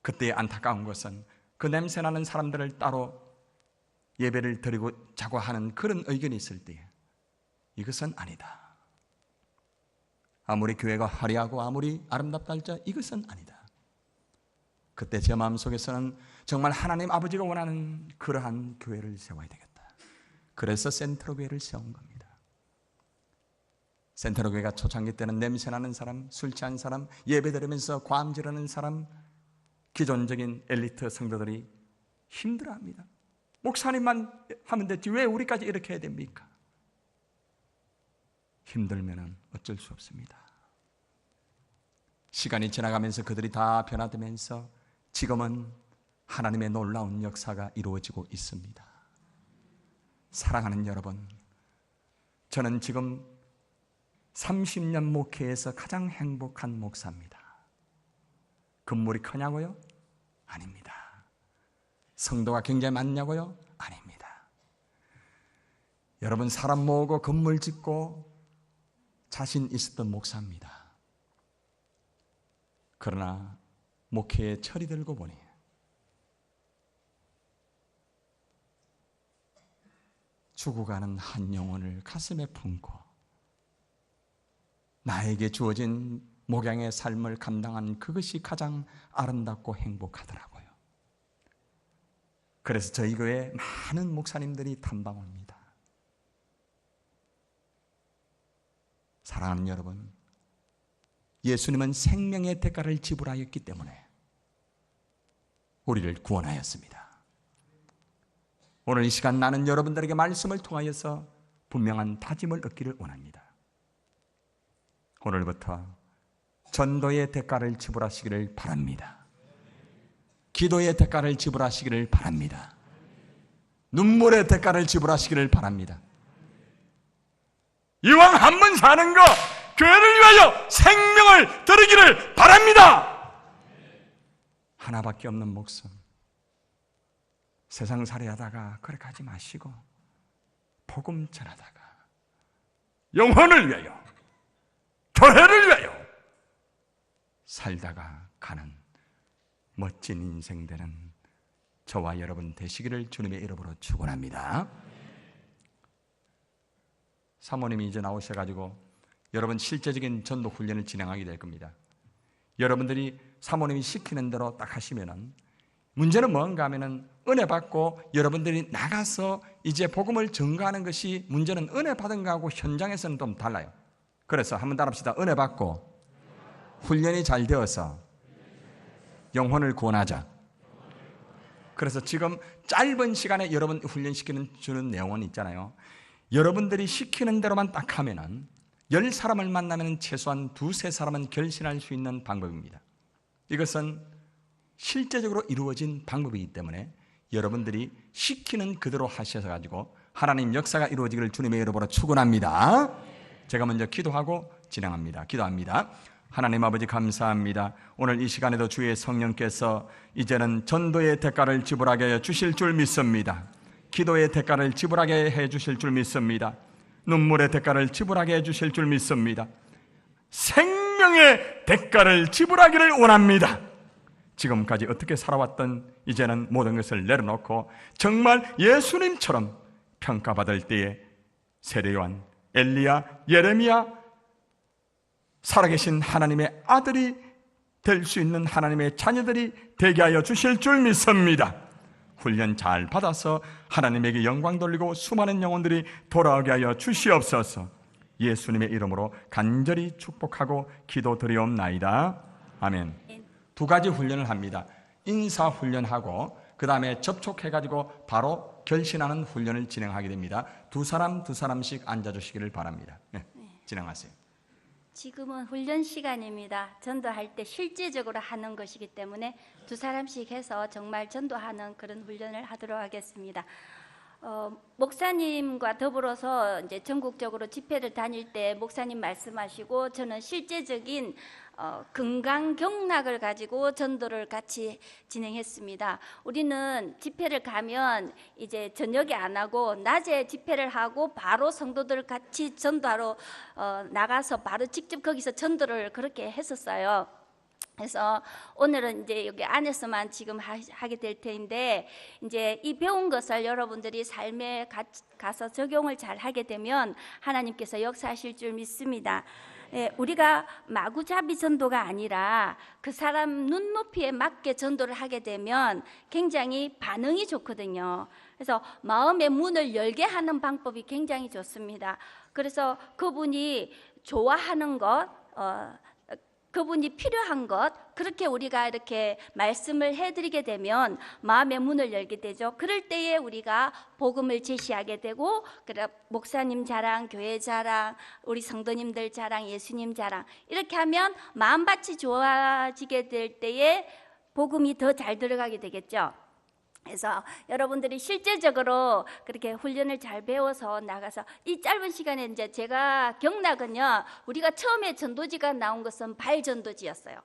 그때 안타까운 것은 그 냄새 나는 사람들을 따로 예배를 드리고자고 하는 그런 의견이 있을 때 이것은 아니다. 아무리 교회가 화려하고 아무리 아름답다 할지 이것은 아니다. 그때 제 마음속에서는 정말 하나님 아버지가 원하는 그러한 교회를 세워야 되겠다. 그래서 센트로 교회를 세운 겁니다. 센트로 교회가 초창기 때는 냄새나는 사람, 술 취한 사람, 예배 드리면서 과음질하는 사람, 기존적인 엘리트 성도들이 힘들어합니다. 목사님만 하면 됐지 왜 우리까지 이렇게 해야 됩니까? 힘들면 어쩔 수 없습니다. 시간이 지나가면서 그들이 다 변화되면서 지금은 하나님의 놀라운 역사가 이루어지고 있습니다. 사랑하는 여러분, 저는 지금 30년 목회에서 가장 행복한 목사입니다. 건물이 크냐고요? 아닙니다. 성도가 굉장히 많냐고요? 아닙니다. 여러분, 사람 모으고 건물 짓고 자신 있었던 목사입니다. 그러나 목회에 철이 들고 보니 죽어가는 한 영혼을 가슴에 품고 나에게 주어진 목양의 삶을 감당한 그것이 가장 아름답고 행복하더라고요. 그래서 저희 교회에 많은 목사님들이 탐방 옵니다. 사랑하는 여러분, 예수님은 생명의 대가를 지불하였기 때문에 우리를 구원하였습니다. 오늘 이 시간 나는 여러분들에게 말씀을 통하여서 분명한 다짐을 얻기를 원합니다. 오늘부터 전도의 대가를 지불하시기를 바랍니다. 기도의 대가를 지불하시기를 바랍니다. 눈물의 대가를 지불하시기를 바랍니다. 이왕 한 번 사는 거 교회를 위하여 생명을 드리기를 바랍니다. 하나밖에 없는 목숨 세상살이 하다가 그렇게 하지 마시고 복음 전하다가 영혼을 위하여 교회를 위하여 살다가 가는 멋진 인생 되는 저와 여러분 되시기를 주님의 이름으로 축원합니다. 사모님이 이제 나오셔가지고 여러분 실제적인 전도 훈련을 진행하게 될 겁니다. 여러분들이 사모님이 시키는 대로 딱 하시면은 문제는 뭔가 하면은 은혜 받고 여러분들이 나가서 이제 복음을 전가하는 것이 문제는 은혜 받은 거하고 현장에서는 좀 달라요. 그래서 한번 따라합시다. 은혜 받고 훈련이 잘 되어서 영혼을 구원하자. 그래서 지금 짧은 시간에 여러분 훈련시키는 주는 내용은 있잖아요. 여러분들이 시키는 대로만 딱 하면은 10사람을 만나면 최소한 2-3사람은 결신할 수 있는 방법입니다. 이것은 실제적으로 이루어진 방법이기 때문에 여러분들이 시키는 그대로 하셔서 가지고 하나님 역사가 이루어지기를 주님의 이름으로 축원합니다. 제가 먼저 기도하고 진행합니다. 기도합니다. 하나님 아버지 감사합니다. 오늘 이 시간에도 주의 성령께서 이제는 전도의 대가를 지불하게 해 주실 줄 믿습니다. 기도의 대가를 지불하게 해 주실 줄 믿습니다. 눈물의 대가를 지불하게 해 주실 줄 믿습니다. 생명의 대가를 지불하기를 원합니다. 지금까지 어떻게 살아왔던 이제는 모든 것을 내려놓고 정말 예수님처럼 평가받을 때에 세례요한, 엘리야, 예레미야 살아계신 하나님의 아들이 될 수 있는 하나님의 자녀들이 되게 하여 주실 줄 믿습니다. 훈련 잘 받아서 하나님에게 영광 돌리고 수많은 영혼들이 돌아오게 하여 주시옵소서. 예수님의 이름으로 간절히 축복하고 기도드리옵나이다. 아멘. 두 가지 훈련을 합니다. 인사 훈련하고 그 다음에 접촉해가지고 바로 결신하는 훈련을 진행하게 됩니다. 두 사람씩 앉아주시기를 바랍니다. 네, 진행하세요. 지금은 훈련 시간입니다. 전도할 때 실제적으로 하는 것이기 때문에 두 사람씩 해서 정말 전도하는 그런 훈련을 하도록 하겠습니다. 목사님과 더불어서 이제 전국적으로 집회를 다닐 때 목사님 말씀하시고 저는 실제적인 건강 경락을 가지고 전도를 같이 진행했습니다. 우리는 집회를 가면 이제 저녁에 안 하고 낮에 집회를 하고 바로 성도들 같이 전도하러 나가서 바로 직접 거기서 전도를 그렇게 했었어요. 그래서 오늘은 이제 여기 안에서만 지금 하게 될 텐데, 이제 이 배운 것을 여러분들이 삶에 가서 적용을 잘 하게 되면 하나님께서 역사하실 줄 믿습니다. 우리가 마구잡이 전도가 아니라 그 사람 눈높이에 맞게 전도를 하게 되면 굉장히 반응이 좋거든요. 그래서 마음의 문을 열게 하는 방법이 굉장히 좋습니다. 그래서 그분이 좋아하는 것, 그분이 필요한 것, 그렇게 우리가 이렇게 말씀을 해드리게 되면 마음의 문을 열게 되죠. 그럴 때에 우리가 복음을 제시하게 되고, 그래 목사님 자랑, 교회 자랑, 우리 성도님들 자랑, 예수님 자랑, 이렇게 하면 마음밭이 좋아지게 될 때에 복음이 더 잘 들어가게 되겠죠. 그래서 여러분들이 실제적으로 그렇게 훈련을 잘 배워서 나가서 이 짧은 시간에 이제 제가 경락은요, 우리가 처음에 전도지가 나온 것은 발전도지였어요.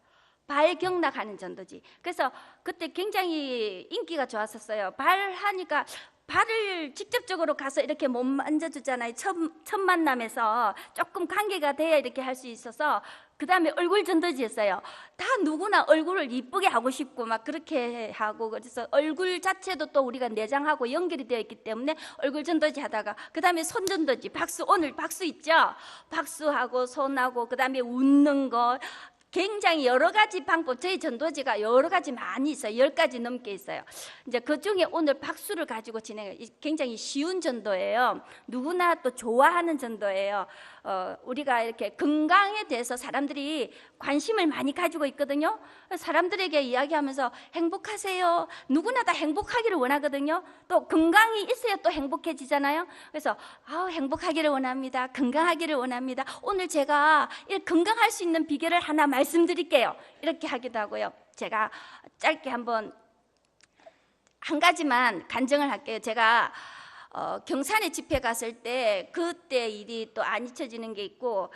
발경락하는 전도지. 그래서 그때 굉장히 인기가 좋았었어요. 발하니까 발을 직접적으로 가서 이렇게 못 만져주잖아요. 첫 만남에서 조금 관계가 돼야 이렇게 할 수 있어서. 그 다음에 얼굴 전도지였어요. 다 누구나 얼굴을 이쁘게 하고 싶고 막 그렇게 하고, 그래서 얼굴 자체도 또 우리가 내장하고 연결이 되어 있기 때문에 얼굴 전도지 하다가, 그 다음에 손 전도지, 박수, 오늘 박수 있죠? 박수하고 손하고 그 다음에 웃는 거, 굉장히 여러 가지 방법, 저희 전도지가 여러 가지 많이 있어요. 10가지 넘게 있어요. 이제 그 중에 오늘 박수를 가지고 진행해요. 굉장히 쉬운 전도예요. 누구나 또 좋아하는 전도예요. 우리가 이렇게 건강에 대해서 사람들이 관심을 많이 가지고 있거든요. 사람들에게 이야기하면서 행복하세요. 누구나 다 행복하기를 원하거든요. 또 건강이 있어야 또 행복해지잖아요. 그래서 행복하기를 원합니다. 건강하기를 원합니다. 오늘 제가 건강할 수 있는 비결을 하나 말씀드릴게요. 이렇게 하기도 하고요. 제가 짧게 한 가지만 간증을 할게요. 제가 경산에 집회 갔을 때 그때 일이 또 안 잊혀지는 게 있고,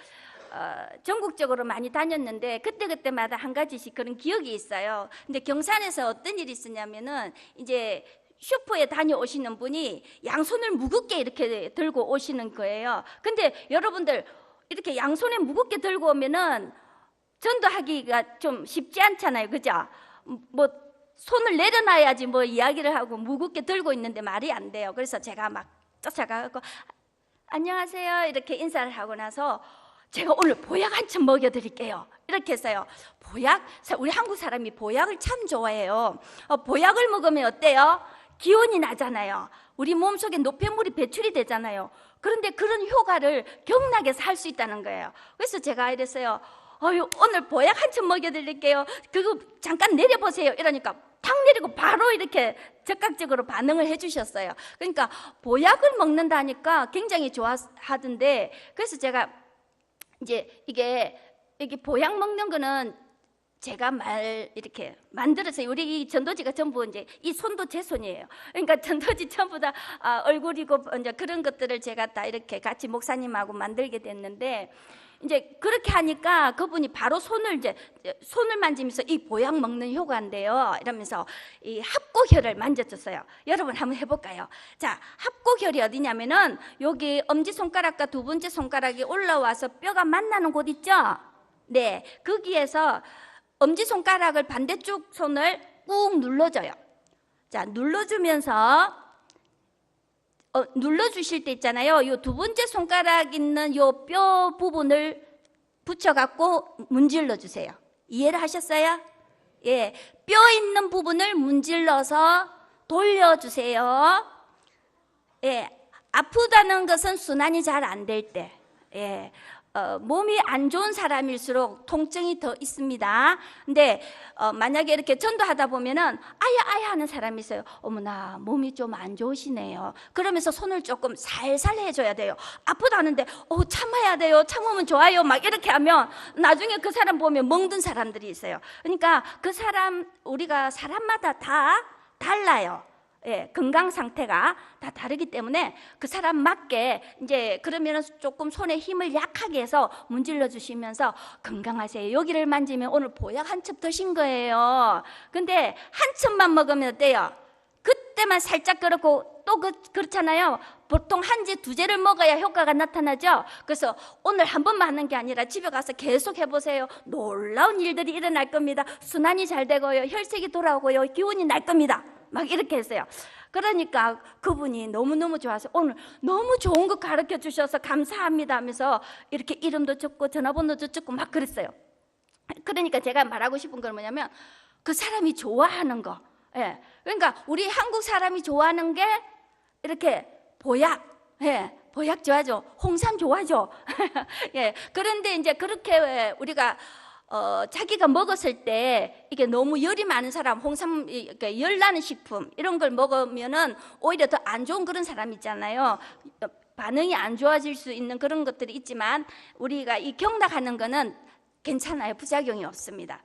전국적으로 많이 다녔는데 그때마다 한 가지씩 그런 기억이 있어요. 근데 경산에서 어떤 일이 있었냐면은, 이제 슈퍼에 다녀오시는 분이 양손을 무겁게 이렇게 들고 오시는 거예요. 근데 여러분들 이렇게 양손에 무겁게 들고 오면은 전도하기가 좀 쉽지 않잖아요. 그죠? 뭐 손을 내려놔야지 뭐 이야기를 하고 무겁게 들고 있는데 말이 안 돼요. 그래서 제가 막 쫓아가고 안녕하세요 이렇게 인사를 하고 나서, 제가 오늘 보약 한 참 먹여드릴게요 이렇게 했어요. 보약? 우리 한국 사람이 보약을 참 좋아해요. 보약을 먹으면 어때요? 기운이 나잖아요. 우리 몸속에 노폐물이 배출이 되잖아요. 그런데 그런 효과를 경락에서 할 수 있다는 거예요. 그래서 제가 이랬어요. 오늘 보약 한 참 먹여드릴게요. 그거 잠깐 내려보세요. 이러니까 탁 내리고 바로 이렇게 적극적으로 반응을 해주셨어요. 그러니까 보약을 먹는다니까 굉장히 좋아하던데, 그래서 제가 이제 이게 보약 먹는 거는 제가 이렇게 만들어서 우리 이 전도지가 전부 이제 이 손도 제 손이에요. 그러니까 전도지 전부 다 얼굴이고 이제 그런 것들을 제가 다 이렇게 같이 목사님하고 만들게 됐는데, 이제 그렇게 하니까 그분이 바로 손을 만지면서 이 보약 먹는 효과인데요 이러면서 이 합고혈을 만져줬어요. 여러분 한번 해볼까요? 자, 합고혈이 어디냐면은 여기 엄지손가락과 두 번째 손가락이 올라와서 뼈가 만나는 곳 있죠? 네, 거기에서 엄지손가락을 반대쪽 손을 꾹 눌러줘요. 자, 눌러주면서 눌러주실 때 있잖아요. 요 두 번째 손가락 있는 요 뼈 부분을 붙여갖고 문질러 주세요. 이해를 하셨어요? 예, 뼈 있는 부분을 문질러서 돌려주세요. 예, 아프다는 것은 순환이 잘 안 될 때, 예, 몸이 안 좋은 사람일수록 통증이 더 있습니다. 근데 만약에 이렇게 전도하다 보면은 아야 하는 사람이 있어요. 어머나 몸이 좀 안 좋으시네요. 그러면서 손을 조금 살살 해줘야 돼요. 아프다는데 참아야 돼요. 참으면 좋아요. 막 이렇게 하면 나중에 그 사람 보면 멍든 사람들이 있어요. 그러니까 그 사람, 우리가 사람마다 다 달라요. 예, 건강 상태가 다 다르기 때문에 그 사람 맞게 이제 그러면 조금 손에 힘을 약하게 해서 문질러 주시면서 건강하세요. 여기를 만지면 오늘 보약 한 첩 드신 거예요. 근데 한 첩만 먹으면 어때요? 그때만 살짝 그렇고 또 그렇잖아요. 보통 한 제, 두 제를 먹어야 효과가 나타나죠. 그래서 오늘 한 번만 하는 게 아니라 집에 가서 계속 해보세요. 놀라운 일들이 일어날 겁니다. 순환이 잘 되고요, 혈색이 돌아오고요, 기운이 날 겁니다. 막 이렇게 했어요. 그러니까 그분이 너무너무 좋아서 오늘 너무 좋은 거 가르쳐 주셔서 감사합니다 하면서 이렇게 이름도 적고 전화번호도 적고 막 그랬어요. 그러니까 제가 말하고 싶은 건 뭐냐면 그 사람이 좋아하는 거, 예, 그러니까 우리 한국 사람이 좋아하는 게 이렇게 보약, 예, 보약 좋아하죠. 홍삼 좋아하죠. 예, 그런데 이제 그렇게 우리가 자기가 먹었을 때 이게 너무 열이 많은 사람, 홍삼, 열 나는 식품 이런 걸 먹으면은 오히려 더 안 좋은 그런 사람 있잖아요. 반응이 안 좋아질 수 있는 그런 것들이 있지만 우리가 이 경락하는 거는 괜찮아요. 부작용이 없습니다.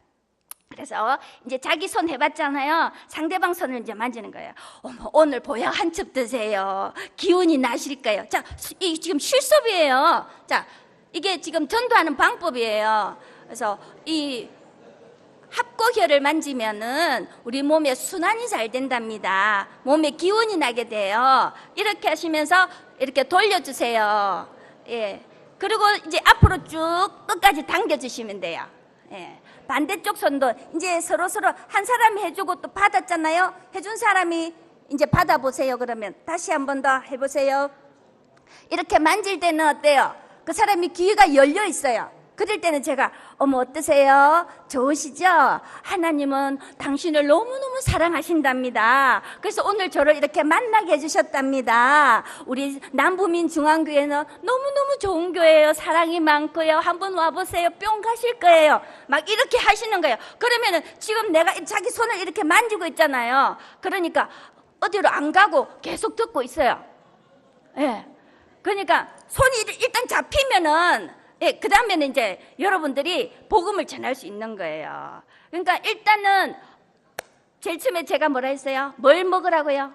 그래서 이제 자기 손 해봤잖아요. 상대방 손을 이제 만지는 거예요. 어머, 오늘 보약 한 첩 드세요. 기운이 나실까요? 자, 이 지금 실습이에요. 자, 이게 지금 전도하는 방법이에요. 그래서 이 합고혈을 만지면은 우리 몸에 순환이 잘 된답니다. 몸에 기운이 나게 돼요. 이렇게 하시면서 이렇게 돌려주세요. 예. 그리고 이제 앞으로 쭉 끝까지 당겨주시면 돼요. 예. 반대쪽 손도 이제 서로 한 사람이 해주고 또 받았잖아요. 해준 사람이 이제 받아보세요. 그러면 다시 한 번 더 해보세요. 이렇게 만질 때는 어때요? 그 사람이 귀가 열려 있어요. 그럴 때는 제가 어머 어떠세요? 좋으시죠? 하나님은 당신을 너무너무 사랑하신답니다. 그래서 오늘 저를 이렇게 만나게 해주셨답니다. 우리 남부민 중앙교회는 너무너무 좋은 교회예요. 사랑이 많고요. 한번 와보세요. 뿅 가실 거예요. 막 이렇게 하시는 거예요. 그러면은 지금 내가 자기 손을 이렇게 만지고 있잖아요. 그러니까 어디로 안 가고 계속 듣고 있어요. 예. 그러니까 손이 일단 잡히면은 예, 그 다음에는 이제 여러분들이 복음을 전할 수 있는 거예요. 그러니까 일단은 제일 처음에 제가 뭐라 했어요? 뭘 먹으라고요?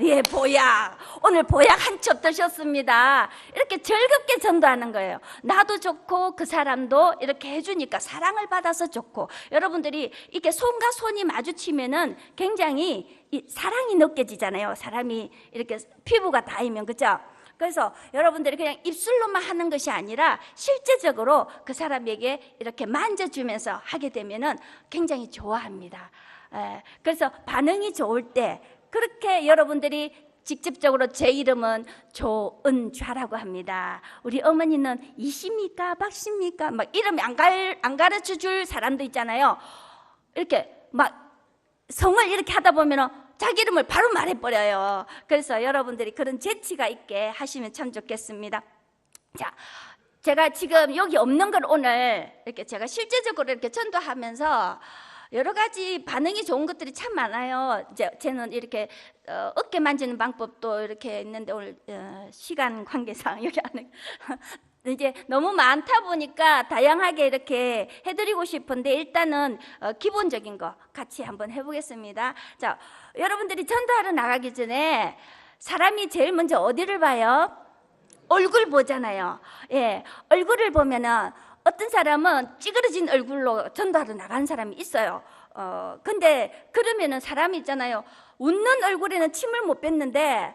예, 보약. 오늘 보약 한 첩 드셨습니다. 이렇게 즐겁게 전도하는 거예요. 나도 좋고 그 사람도 이렇게 해주니까 사랑을 받아서 좋고, 여러분들이 이렇게 손과 손이 마주치면은 굉장히 사랑이 느껴지잖아요. 사람이 이렇게 피부가 닿으면, 그죠? 그래서 여러분들이 그냥 입술로만 하는 것이 아니라 실제적으로 그 사람에게 이렇게 만져주면서 하게 되면은 굉장히 좋아합니다. 그래서 반응이 좋을 때 그렇게 여러분들이 직접적으로 제 이름은 조은좌라고 합니다. 우리 어머니는 이십니까 박십니까 막 이름 안 가르쳐 줄 사람도 있잖아요. 이렇게 막 성을 이렇게 하다 보면은 자기 이름을 바로 말해버려요. 그래서 여러분들이 그런 재치가 있게 하시면 참 좋겠습니다. 자, 제가 지금 여기 없는 걸 오늘 이렇게 제가 실제적으로 이렇게 전도하면서 여러 가지 반응이 좋은 것들이 참 많아요. 이제 저는 이렇게 어깨 만지는 방법도 이렇게 있는데 오늘 시간 관계상 여기 안에 이제 너무 많다 보니까 다양하게 이렇게 해드리고 싶은데 일단은 기본적인 거 같이 한번 해보겠습니다. 자, 여러분들이 전도하러 나가기 전에 사람이 제일 먼저 어디를 봐요? 얼굴 보잖아요. 예, 얼굴을 보면은 어떤 사람은 찌그러진 얼굴로 전도하러 나가는 사람이 있어요. 근데 그러면은 사람이 있잖아요. 웃는 얼굴에는 침을 못 뱉는데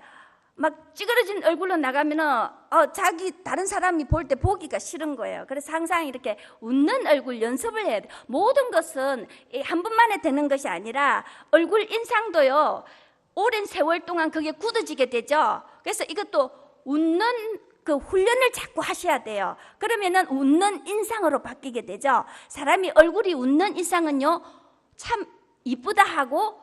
막 찌그러진 얼굴로 나가면은 자기 다른 사람이 볼 때 보기가 싫은 거예요. 그래서 항상 이렇게 웃는 얼굴 연습을 해야 돼요. 모든 것은 한 번만에 되는 것이 아니라 얼굴 인상도요, 오랜 세월 동안 그게 굳어지게 되죠. 그래서 이것도 웃는 그 훈련을 자꾸 하셔야 돼요. 그러면은 웃는 인상으로 바뀌게 되죠. 사람이 얼굴이 웃는 인상은요, 참 이쁘다 하고,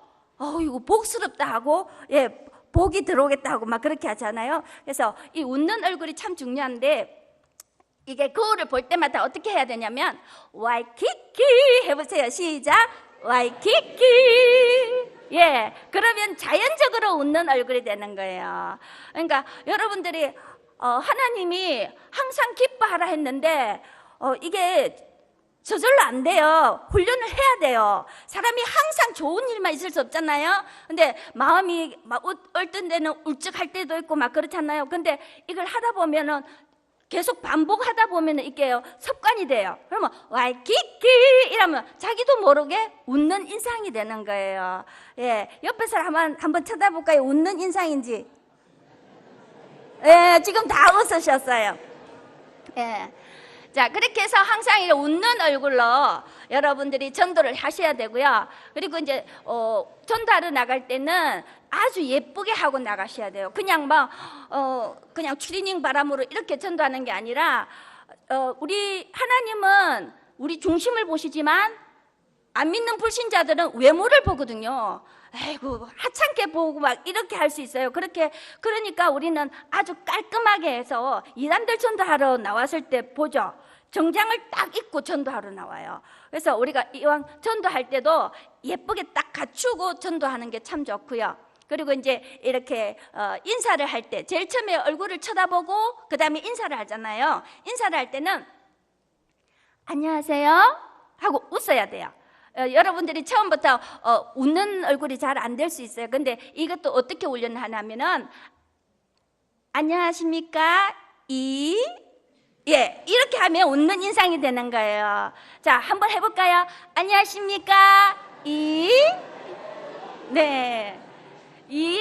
이거 복스럽다 하고, 예, 복이 들어오겠다 하고 막 그렇게 하잖아요. 그래서 이 웃는 얼굴이 참 중요한데, 이게 거울을 볼 때마다 어떻게 해야 되냐면 와이키키 해보세요. 시작. 와이키키. 예, 그러면 자연적으로 웃는 얼굴이 되는 거예요. 그러니까 여러분들이 하나님이 항상 기뻐하라 했는데 이게 저절로 안 돼요. 훈련을 해야 돼요. 사람이 항상 좋은 일만 있을 수 없잖아요. 근데 마음이 막 어떤 데는 울적할 때도 있고 막 그렇잖아요. 근데 이걸 하다 보면은 계속 반복하다 보면은 이게요, 습관이 돼요. 그러면 와이키키 이러면 자기도 모르게 웃는 인상이 되는 거예요. 예, 옆에 사람 한번 쳐다볼까요? 웃는 인상인지. 예, 지금 다 웃으셨어요. 예. 자, 그렇게 해서 항상 이렇게 웃는 얼굴로 여러분들이 전도를 하셔야 되고요. 그리고 이제 전도하러 나갈 때는 아주 예쁘게 하고 나가셔야 돼요. 그냥 그냥 추리닝 바람으로 이렇게 전도하는 게 아니라 우리 하나님은 우리 중심을 보시지만 안 믿는 불신자들은 외모를 보거든요. 아이고, 하찮게 보고 막 이렇게 할 수 있어요. 그러니까 우리는 아주 깔끔하게 해서 이단들 전도하러 나왔을 때 보죠. 정장을 딱 입고 전도하러 나와요. 그래서 우리가 이왕 전도할 때도 예쁘게 딱 갖추고 전도하는 게 참 좋고요. 그리고 이제 이렇게 인사를 할 때 제일 처음에 얼굴을 쳐다보고 그 다음에 인사를 하잖아요. 인사를 할 때는 안녕하세요 하고 웃어야 돼요. 여러분들이 처음부터 웃는 얼굴이 잘 안 될 수 있어요. 근데 이것도 어떻게 훈련을 하냐면은 안녕하십니까? 예, 이렇게 하면 웃는 인상이 되는 거예요. 자, 한번 해볼까요? 안녕하십니까? 네,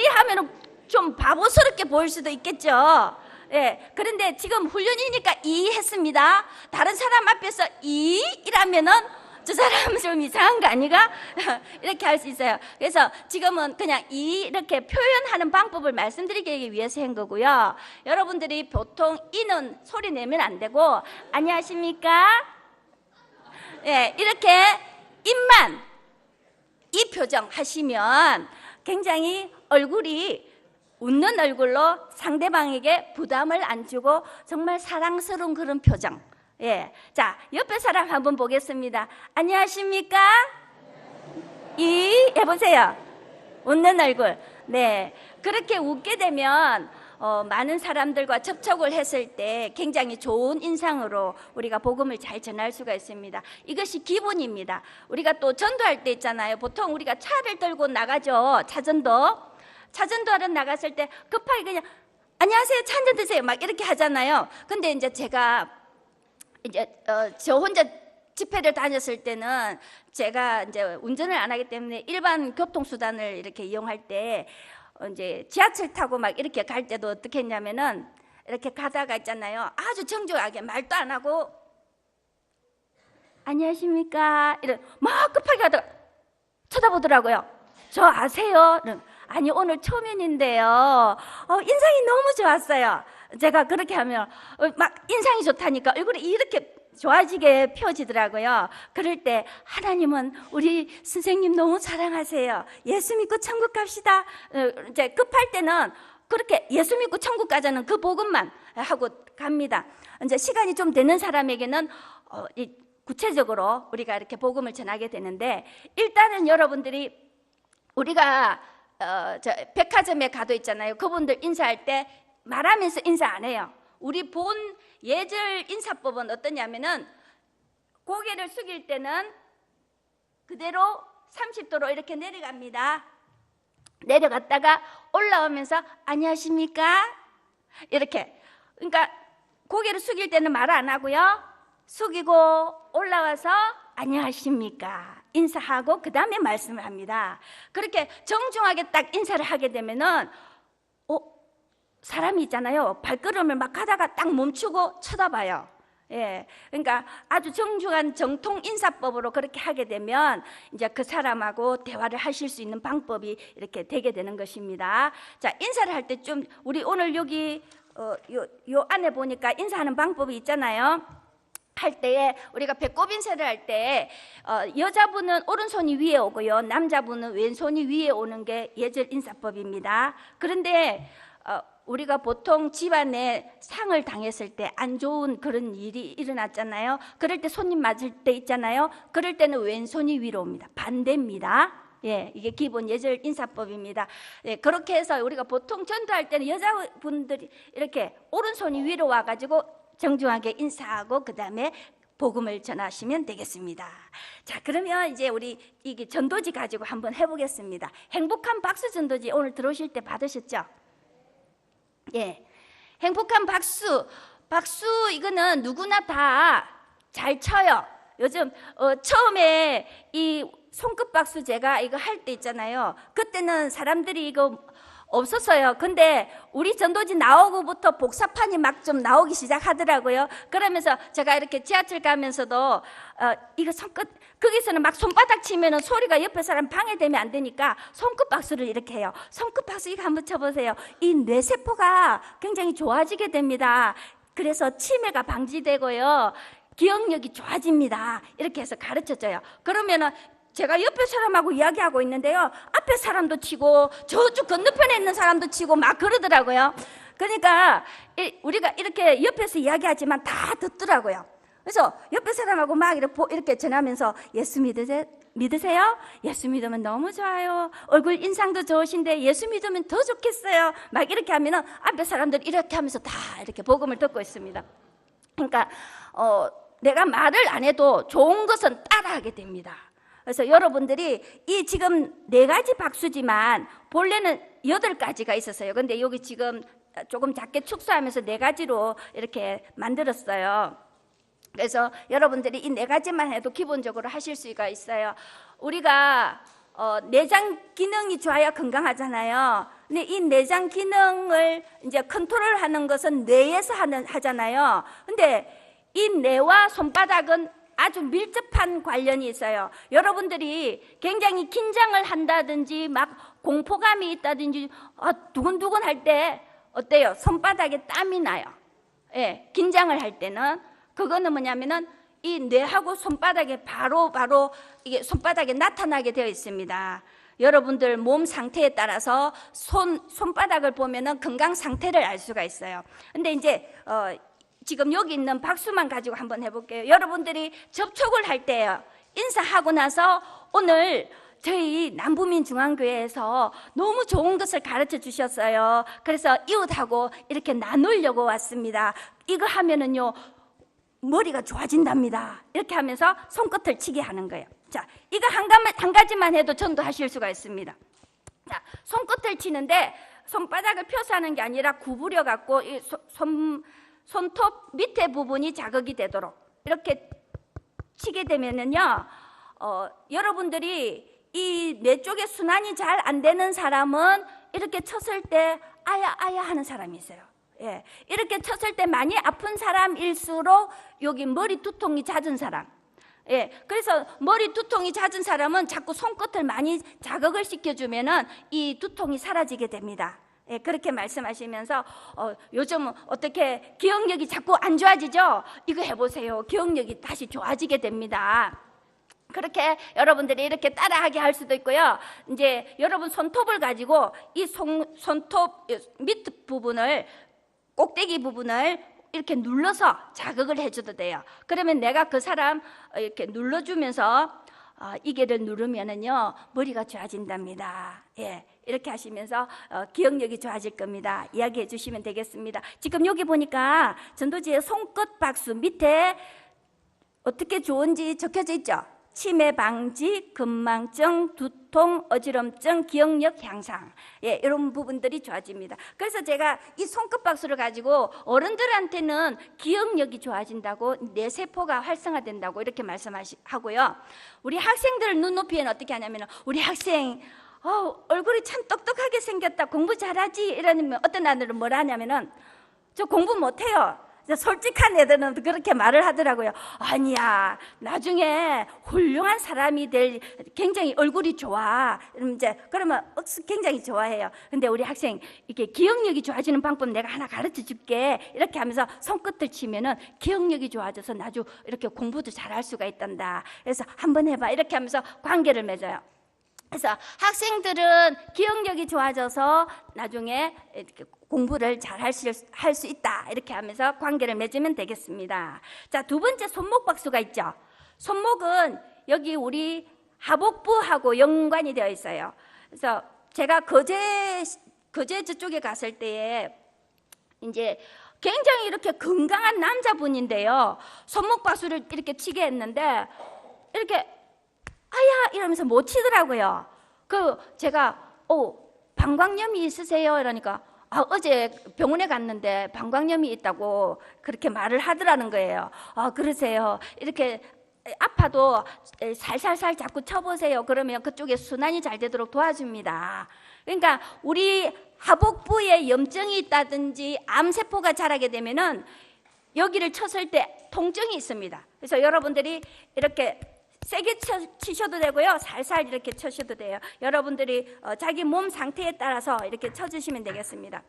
하면은 좀 바보스럽게 보일 수도 있겠죠. 예, 그런데 지금 훈련이니까 했습니다. 다른 사람 앞에서 이라면은 저 사람은 좀 이상한 거 아니가? 이렇게 할 수 있어요. 그래서 지금은 그냥 이렇게 표현하는 방법을 말씀드리기 위해서 한 거고요. 여러분들이 보통 이는 소리 내면 안 되고 안녕하십니까? 예, 이렇게 입만 이 표정 하시면 굉장히 얼굴이 웃는 얼굴로 상대방에게 부담을 안 주고 정말 사랑스러운 그런 표정. 예, 자, 옆에 사람 한번 보겠습니다. 안녕하십니까? 해보세요. 웃는 얼굴. 네, 그렇게 웃게 되면 많은 사람들과 접촉을 했을 때 굉장히 좋은 인상으로 우리가 복음을 잘 전할 수가 있습니다. 이것이 기본입니다. 우리가 또 전도할 때 있잖아요. 보통 우리가 차를 들고 나가죠. 차전도하러 나갔을 때 급하게 그냥 안녕하세요, 차 한잔 드세요 막 이렇게 하잖아요. 근데 이제 제가 저 혼자 집회를 다녔을 때는 제가 이제 운전을 안 하기 때문에 일반 교통수단을 이렇게 이용할 때 이제 지하철 타고 막 이렇게 갈 때도 어떻게 했냐면은 이렇게 가다가 있잖아요. 아주 정중하게 말도 안 하고 안녕하십니까? 막 급하게 하다가 쳐다보더라고요. 저 아세요? 아니, 오늘 초면인데요. 인상이 너무 좋았어요. 제가 그렇게 하면 막 인상이 좋다니까 얼굴이 이렇게 좋아지게 펴지더라고요. 그럴 때 하나님은 우리 선생님 너무 사랑하세요. 예수 믿고 천국 갑시다. 이제 급할 때는 그렇게 예수 믿고 천국 가자는 그 복음만 하고 갑니다. 이제 시간이 좀 되는 사람에게는 구체적으로 우리가 이렇게 복음을 전하게 되는데, 일단은 여러분들이 우리가 백화점에 가도 있잖아요. 그분들 인사할 때 말하면서 인사 안 해요. 우리 본 예절 인사법은 어떠냐면은 고개를 숙일 때는 그대로 30도로 이렇게 내려갑니다. 내려갔다가 올라오면서 안녕하십니까? 이렇게. 그러니까 고개를 숙일 때는 말 안 하고요. 숙이고 올라와서 안녕하십니까? 인사하고 그 다음에 말씀을 합니다. 그렇게 정중하게 딱 인사를 하게 되면은 사람이 있잖아요. 발걸음을 막 하다가 딱 멈추고 쳐다봐요. 예, 그러니까 아주 정중한 정통 인사법으로 그렇게 하게 되면 이제 그 사람하고 대화를 하실 수 있는 방법이 이렇게 되게 되는 것입니다. 자, 인사를 할 때 좀 우리 오늘 여기 요 안에 보니까 인사하는 방법이 있잖아요. 할 때에 우리가 배꼽 인사를 할 때 여자분은 오른손이 위에 오고요, 남자분은 왼손이 위에 오는 게 예절 인사법입니다. 그런데 우리가 보통 집안에 상을 당했을 때 안 좋은 그런 일이 일어났잖아요. 그럴 때 손님 맞을 때 있잖아요. 그럴 때는 왼손이 위로 옵니다. 반대입니다. 예, 이게 기본 예절 인사법입니다. 예, 그렇게 해서 우리가 보통 전도할 때는 여자분들이 이렇게 오른손이 위로 와가지고 정중하게 인사하고 그 다음에 복음을 전하시면 되겠습니다. 자, 그러면 이제 우리 이게 전도지 가지고 한번 해보겠습니다. 행복한 박수 전도지 오늘 들어오실 때 받으셨죠? 예, 행복한 박수 이거는 누구나 다 잘 쳐요. 요즘 처음에 이 손끝 박수 제가 이거 할 때 있잖아요. 그때는 사람들이 이거 없었어요. 근데 우리 전도지 나오고부터 복사판이 막 좀 나오기 시작하더라고요. 그러면서 제가 이렇게 지하철 가면서도 이거 손끝, 거기서는 막 손바닥 치면은 소리가 옆에 사람 방해되면 안 되니까 손끝 박수를 이렇게 해요. 손끝 박수 이거 한번 쳐보세요. 이 뇌세포가 굉장히 좋아지게 됩니다. 그래서 치매가 방지되고요, 기억력이 좋아집니다. 이렇게 해서 가르쳐줘요. 그러면은 제가 옆에 사람하고 이야기하고 있는데요, 앞에 사람도 치고 저쪽 건너편에 있는 사람도 치고 막 그러더라고요. 그러니까 우리가 이렇게 옆에서 이야기하지만 다 듣더라고요. 그래서 옆에 사람하고 막 이렇게 전하면서 예수 믿으세요? 예수 믿으면 너무 좋아요. 얼굴 인상도 좋으신데 예수 믿으면 더 좋겠어요. 막 이렇게 하면은 앞에 사람들이 이렇게 하면서 다 이렇게 복음을 듣고 있습니다. 그러니까 내가 말을 안 해도 좋은 것은 따라하게 됩니다. 그래서 여러분들이 이 지금 4가지 박수지만 본래는 8가지가 있었어요. 근데 여기 지금 조금 작게 축소하면서 4가지로 이렇게 만들었어요. 그래서 여러분들이 이 4가지만 해도 기본적으로 하실 수가 있어요. 우리가 내장 기능이 좋아야 건강하잖아요. 근데 이 내장 기능을 이제 컨트롤하는 것은 뇌에서 하잖아요. 근데 이 뇌와 손바닥은 아주 밀접한 관련이 있어요. 여러분들이 굉장히 긴장을 한다든지 막 공포감이 있다든지 두근두근 할 때 어때요? 손바닥에 땀이 나요. 예, 긴장을 할 때는 그거는 뭐냐면은 이 뇌하고 손바닥에 바로 이게 손바닥에 나타나게 되어 있습니다. 여러분들 몸 상태에 따라서 손바닥을 보면은 건강 상태를 알 수가 있어요. 근데 이제 지금 여기 있는 박수만 가지고 한번 해볼게요. 여러분들이 접촉을 할 때요, 인사하고 나서 오늘 저희 남부민중앙교회에서 너무 좋은 것을 가르쳐 주셨어요. 그래서 이웃하고 이렇게 나누려고 왔습니다. 이거 하면은요 머리가 좋아진답니다. 이렇게 하면서 손끝을 치게 하는 거예요. 자, 이거 한 가지만 해도 전도하실 수가 있습니다. 자, 손끝을 치는데 손바닥을 펴서 하는 게 아니라 구부려 갖고 이 손톱 밑에 부분이 자극이 되도록 이렇게 치게 되면은요, 여러분들이 이 뇌 쪽에 순환이 잘 안 되는 사람은 이렇게 쳤을 때 아야 하는 사람이 있어요. 예, 이렇게 쳤을 때 많이 아픈 사람일수록 여기 머리 두통이 잦은 사람. 예, 그래서 머리 두통이 잦은 사람은 자꾸 손끝을 많이 자극을 시켜주면은 이 두통이 사라지게 됩니다. 예, 그렇게 말씀하시면서 요즘 어떻게 기억력이 자꾸 안 좋아지죠? 이거 해보세요. 기억력이 다시 좋아지게 됩니다. 그렇게 여러분들이 이렇게 따라하게 할 수도 있고요. 이제 여러분 손톱을 가지고 이 손톱 밑 부분을, 꼭대기 부분을 이렇게 눌러서 자극을 해줘도 돼요. 그러면 내가 그 사람 이렇게 눌러주면서 이게를 누르면은요 머리가 좋아진답니다. 예, 이렇게 하시면서 기억력이 좋아질 겁니다. 이야기해 주시면 되겠습니다. 지금 여기 보니까 전도지의 손끝 박수 밑에 어떻게 좋은지 적혀져 있죠. 치매 방지, 근망증, 두통, 어지럼증, 기억력 향상, 예, 이런 부분들이 좋아집니다. 그래서 제가 이 손끝 박수를 가지고 어른들한테는 기억력이 좋아진다고, 뇌세포가 활성화된다고 이렇게 말씀하고요. 우리 학생들 눈높이에는 어떻게 하냐면, 우리 학생 얼굴이 참 똑똑하게 생겼다, 공부 잘하지, 이러면 어떤 아들은 뭐라 하냐면은, 저 공부 못해요. 솔직한 애들은 그렇게 말을 하더라고요. 아니야, 나중에 훌륭한 사람이 될, 굉장히 얼굴이 좋아. 그러면 굉장히 좋아해요. 근데 우리 학생, 이렇게 기억력이 좋아지는 방법 내가 하나 가르쳐 줄게, 이렇게 하면서 손끝을 치면은 기억력이 좋아져서 나중 이렇게 공부도 잘할 수가 있단다. 그래서 한번 해봐, 이렇게 하면서 관계를 맺어요. 그래서 학생들은 기억력이 좋아져서 나중에 이렇게 공부를 잘 할 수 있다, 이렇게 하면서 관계를 맺으면 되겠습니다. 자, 두 번째 손목 박수가 있죠. 손목은 여기 우리 하복부하고 연관이 되어 있어요. 그래서 제가 거제 저쪽에 갔을 때에 이제 굉장히 이렇게 건강한 남자분인데요, 손목 박수를 이렇게 치게 했는데 이렇게 아야 이러면서 못 치더라고요. 제가 방광염이 있으세요? 이러니까 어제 병원에 갔는데 방광염이 있다고 그렇게 말을 하더라는 거예요. 그러세요. 이렇게 아파도 살살살 자꾸 쳐보세요. 그러면 그쪽에 순환이 잘 되도록 도와줍니다. 그러니까 우리 하복부에 염증이 있다든지 암세포가 자라게 되면은 여기를 쳤을 때 통증이 있습니다. 그래서 여러분들이 이렇게 세게 치셔도 되고요, 살살 이렇게 쳐셔도 돼요. 여러분들이 자기 몸 상태에 따라서 이렇게 쳐주시면 되겠습니다.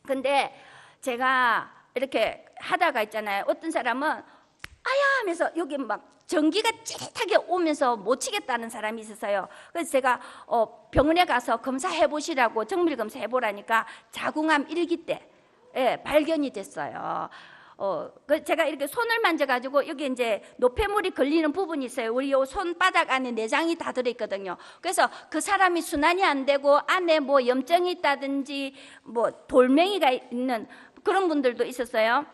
근데 제가 이렇게 하다가 있잖아요, 어떤 사람은 아야 하면서 여기 막 전기가 찌릿하게 오면서 못 치겠다는 사람이 있었어요. 그래서 제가 병원에 가서 검사해 보시라고, 정밀 검사해 보라니까 자궁암 1기 때 발견이 됐어요. 제가 이렇게 손을 만져가지고 여기 이제 노폐물이 걸리는 부분이 있어요. 우리 요 손바닥 안에 내장이 다 들어있거든요. 그래서 그 사람이 순환이 안 되고 안에 뭐 염증이 있다든지 뭐 돌멩이가 있는 그런 분들도 있었어요.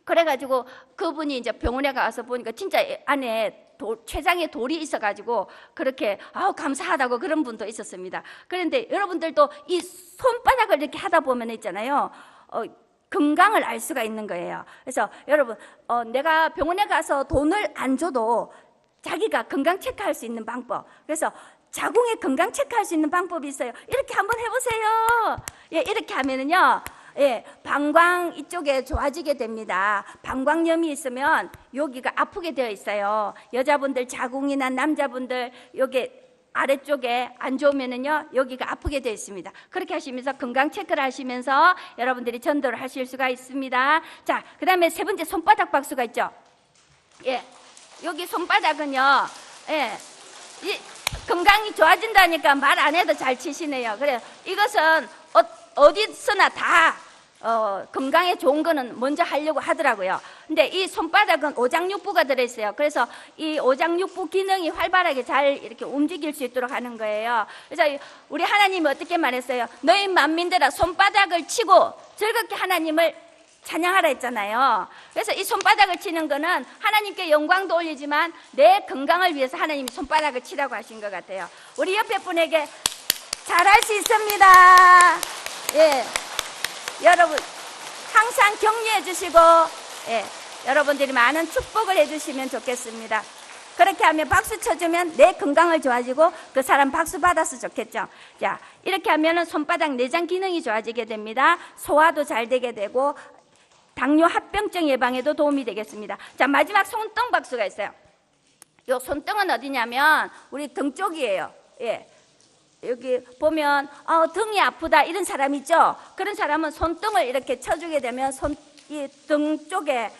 그래가지고 그분이 이제 병원에 가서 보니까 진짜 안에 췌장에 돌이 있어가지고 그렇게 감사하다고 그런 분도 있었습니다. 그런데 여러분들도 이 손바닥을 이렇게 하다 보면 있잖아요, 건강을 알 수가 있는 거예요. 그래서 여러분, 내가 병원에 가서 돈을 안 줘도 자기가 건강 체크할 수 있는 방법, 그래서 자궁의 건강 체크할 수 있는 방법이 있어요. 이렇게 한번 해보세요. 예, 이렇게 하면은요, 예, 방광 이쪽에 좋아지게 됩니다. 방광염이 있으면 여기가 아프게 되어 있어요. 여자분들 자궁이나 남자분들 여기 아래쪽에 안 좋으면은요, 여기가 아프게 되어 있습니다. 그렇게 하시면서 건강 체크를 하시면서 여러분들이 전도를 하실 수가 있습니다. 자, 그 다음에 세 번째 손바닥 박수가 있죠. 예, 여기 손바닥은요, 예, 이 건강이 좋아진다니까 말 안 해도 잘 치시네요. 그래요. 이것은 어디서나 다 건강에 좋은 거는 먼저 하려고 하더라고요. 근데 이 손바닥은 오장육부가 들어있어요. 그래서 이 오장육부 기능이 활발하게 잘 이렇게 움직일 수 있도록 하는 거예요. 그래서 우리 하나님이 어떻게 말했어요? 너희 만민들아 손바닥을 치고 즐겁게 하나님을 찬양하라 했잖아요. 그래서 이 손바닥을 치는 거는 하나님께 영광도 올리지만 내 건강을 위해서 하나님이 손바닥을 치라고 하신 것 같아요. 우리 옆에 분에게 잘할 수 있습니다. 예, 여러분 항상 격려해 주시고, 예, 여러분들이 많은 축복을 해주시면 좋겠습니다. 그렇게 하면 박수 쳐주면 내 건강을 좋아지고 그 사람 박수 받아서 좋겠죠. 자, 이렇게 하면은 손바닥 내장 기능이 좋아지게 됩니다. 소화도 잘 되게 되고 당뇨 합병증 예방에도 도움이 되겠습니다. 자, 마지막 손등 박수가 있어요. 요 손등은 어디냐면 우리 등 쪽이에요. 예. 여기 보면 등이 아프다 이런 사람 있죠. 그런 사람은 손등을 이렇게 쳐주게 되면 이 등 쪽에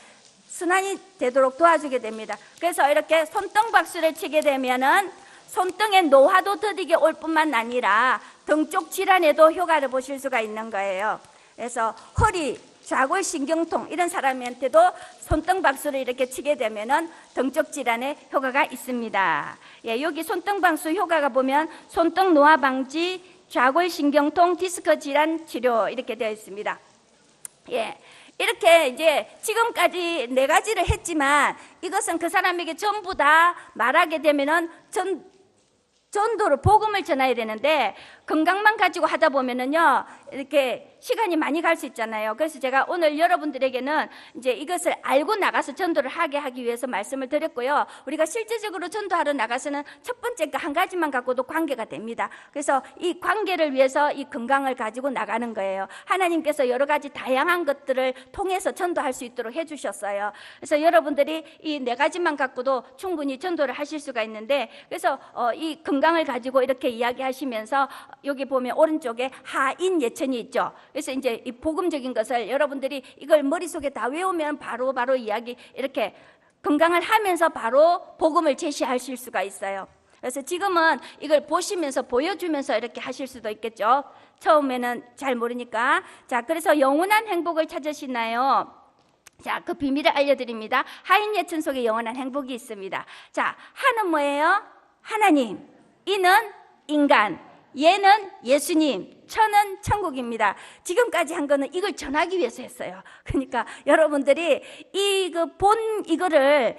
순환이 되도록 도와주게 됩니다. 그래서 이렇게 손등 박수를 치게 되면은 손등에 노화도 더디게 올 뿐만 아니라 등 쪽 질환에도 효과를 보실 수가 있는 거예요. 그래서 허리, 좌골신경통 이런 사람한테도 손등박수를 이렇게 치게 되면은 등쪽 질환에 효과가 있습니다. 예, 여기 손등박수 효과가 보면 손등 노화 방지, 좌골신경통, 디스크 질환 치료 이렇게 되어 있습니다. 예. 이렇게 이제 지금까지 4가지를 했지만 이것은 그 사람에게 전부 다 말하게 되면은 전도를 복음을 전해야 되는데 건강만 가지고 하다 보면은요 이렇게 시간이 많이 갈 수 있잖아요. 그래서 제가 오늘 여러분들에게는 이제 이것을 알고 나가서 전도를 하기 위해서 말씀을 드렸고요. 우리가 실제적으로 전도하러 나가서는 첫 번째 한 가지만 갖고도 관계가 됩니다. 그래서 이 관계를 위해서 이 건강을 가지고 나가는 거예요. 하나님께서 여러 가지 다양한 것들을 통해서 전도할 수 있도록 해주셨어요. 그래서 여러분들이 이 4가지만 갖고도 충분히 전도를 하실 수가 있는데, 그래서 이 건강을 가지고 이렇게 이야기하시면서 여기 보면 오른쪽에 하인 예천이 있죠. 그래서 이제 이 복음적인 것을 여러분들이 이걸 머릿속에 다 외우면 바로 이야기 이렇게 건강을 하면서 바로 복음을 제시하실 수가 있어요. 그래서 지금은 이걸 보시면서 보여주면서 이렇게 하실 수도 있겠죠. 처음에는 잘 모르니까. 자, 그래서 영원한 행복을 찾으시나요? 자, 그 비밀을 알려드립니다. 하인 예천 속에 영원한 행복이 있습니다. 자, 하는 뭐예요? 하나님, 이는 인간, 얘는 예수님, 천은 천국입니다. 지금까지 한 거는 이걸 전하기 위해서 했어요. 그러니까 여러분들이 이거를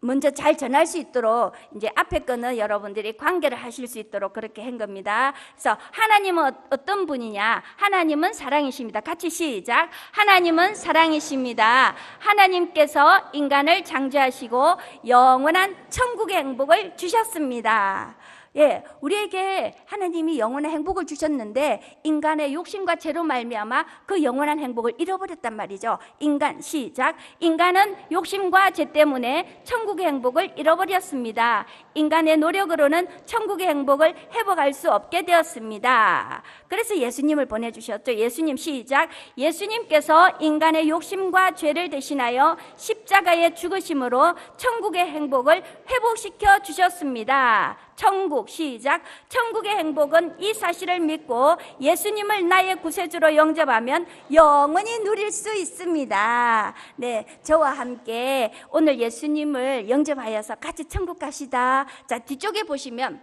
먼저 잘 전할 수 있도록 이제 앞에 거는 여러분들이 관계를 하실 수 있도록 그렇게 한 겁니다. 그래서 하나님은 어떤 분이냐? 하나님은 사랑이십니다. 같이 시작. 하나님은 사랑이십니다. 하나님께서 인간을 창조하시고 영원한 천국의 행복을 주셨습니다. 예, 우리에게 하나님이 영원한 행복을 주셨는데 인간의 욕심과 죄로 말미암아 그 영원한 행복을 잃어버렸단 말이죠. 인간, 시작. 인간은 욕심과 죄 때문에 천국의 행복을 잃어버렸습니다. 인간의 노력으로는 천국의 행복을 회복할 수 없게 되었습니다. 그래서 예수님을 보내주셨죠. 예수님, 시작. 예수님께서 인간의 욕심과 죄를 대신하여 십자가에 죽으심으로 천국의 행복을 회복시켜 주셨습니다. 천국, 시작. 천국의 행복은 이 사실을 믿고 예수님을 나의 구세주로 영접하면 영원히 누릴 수 있습니다. 네, 저와 함께 오늘 예수님을 영접하여서 같이 천국 가시다. 자, 뒤쪽에 보시면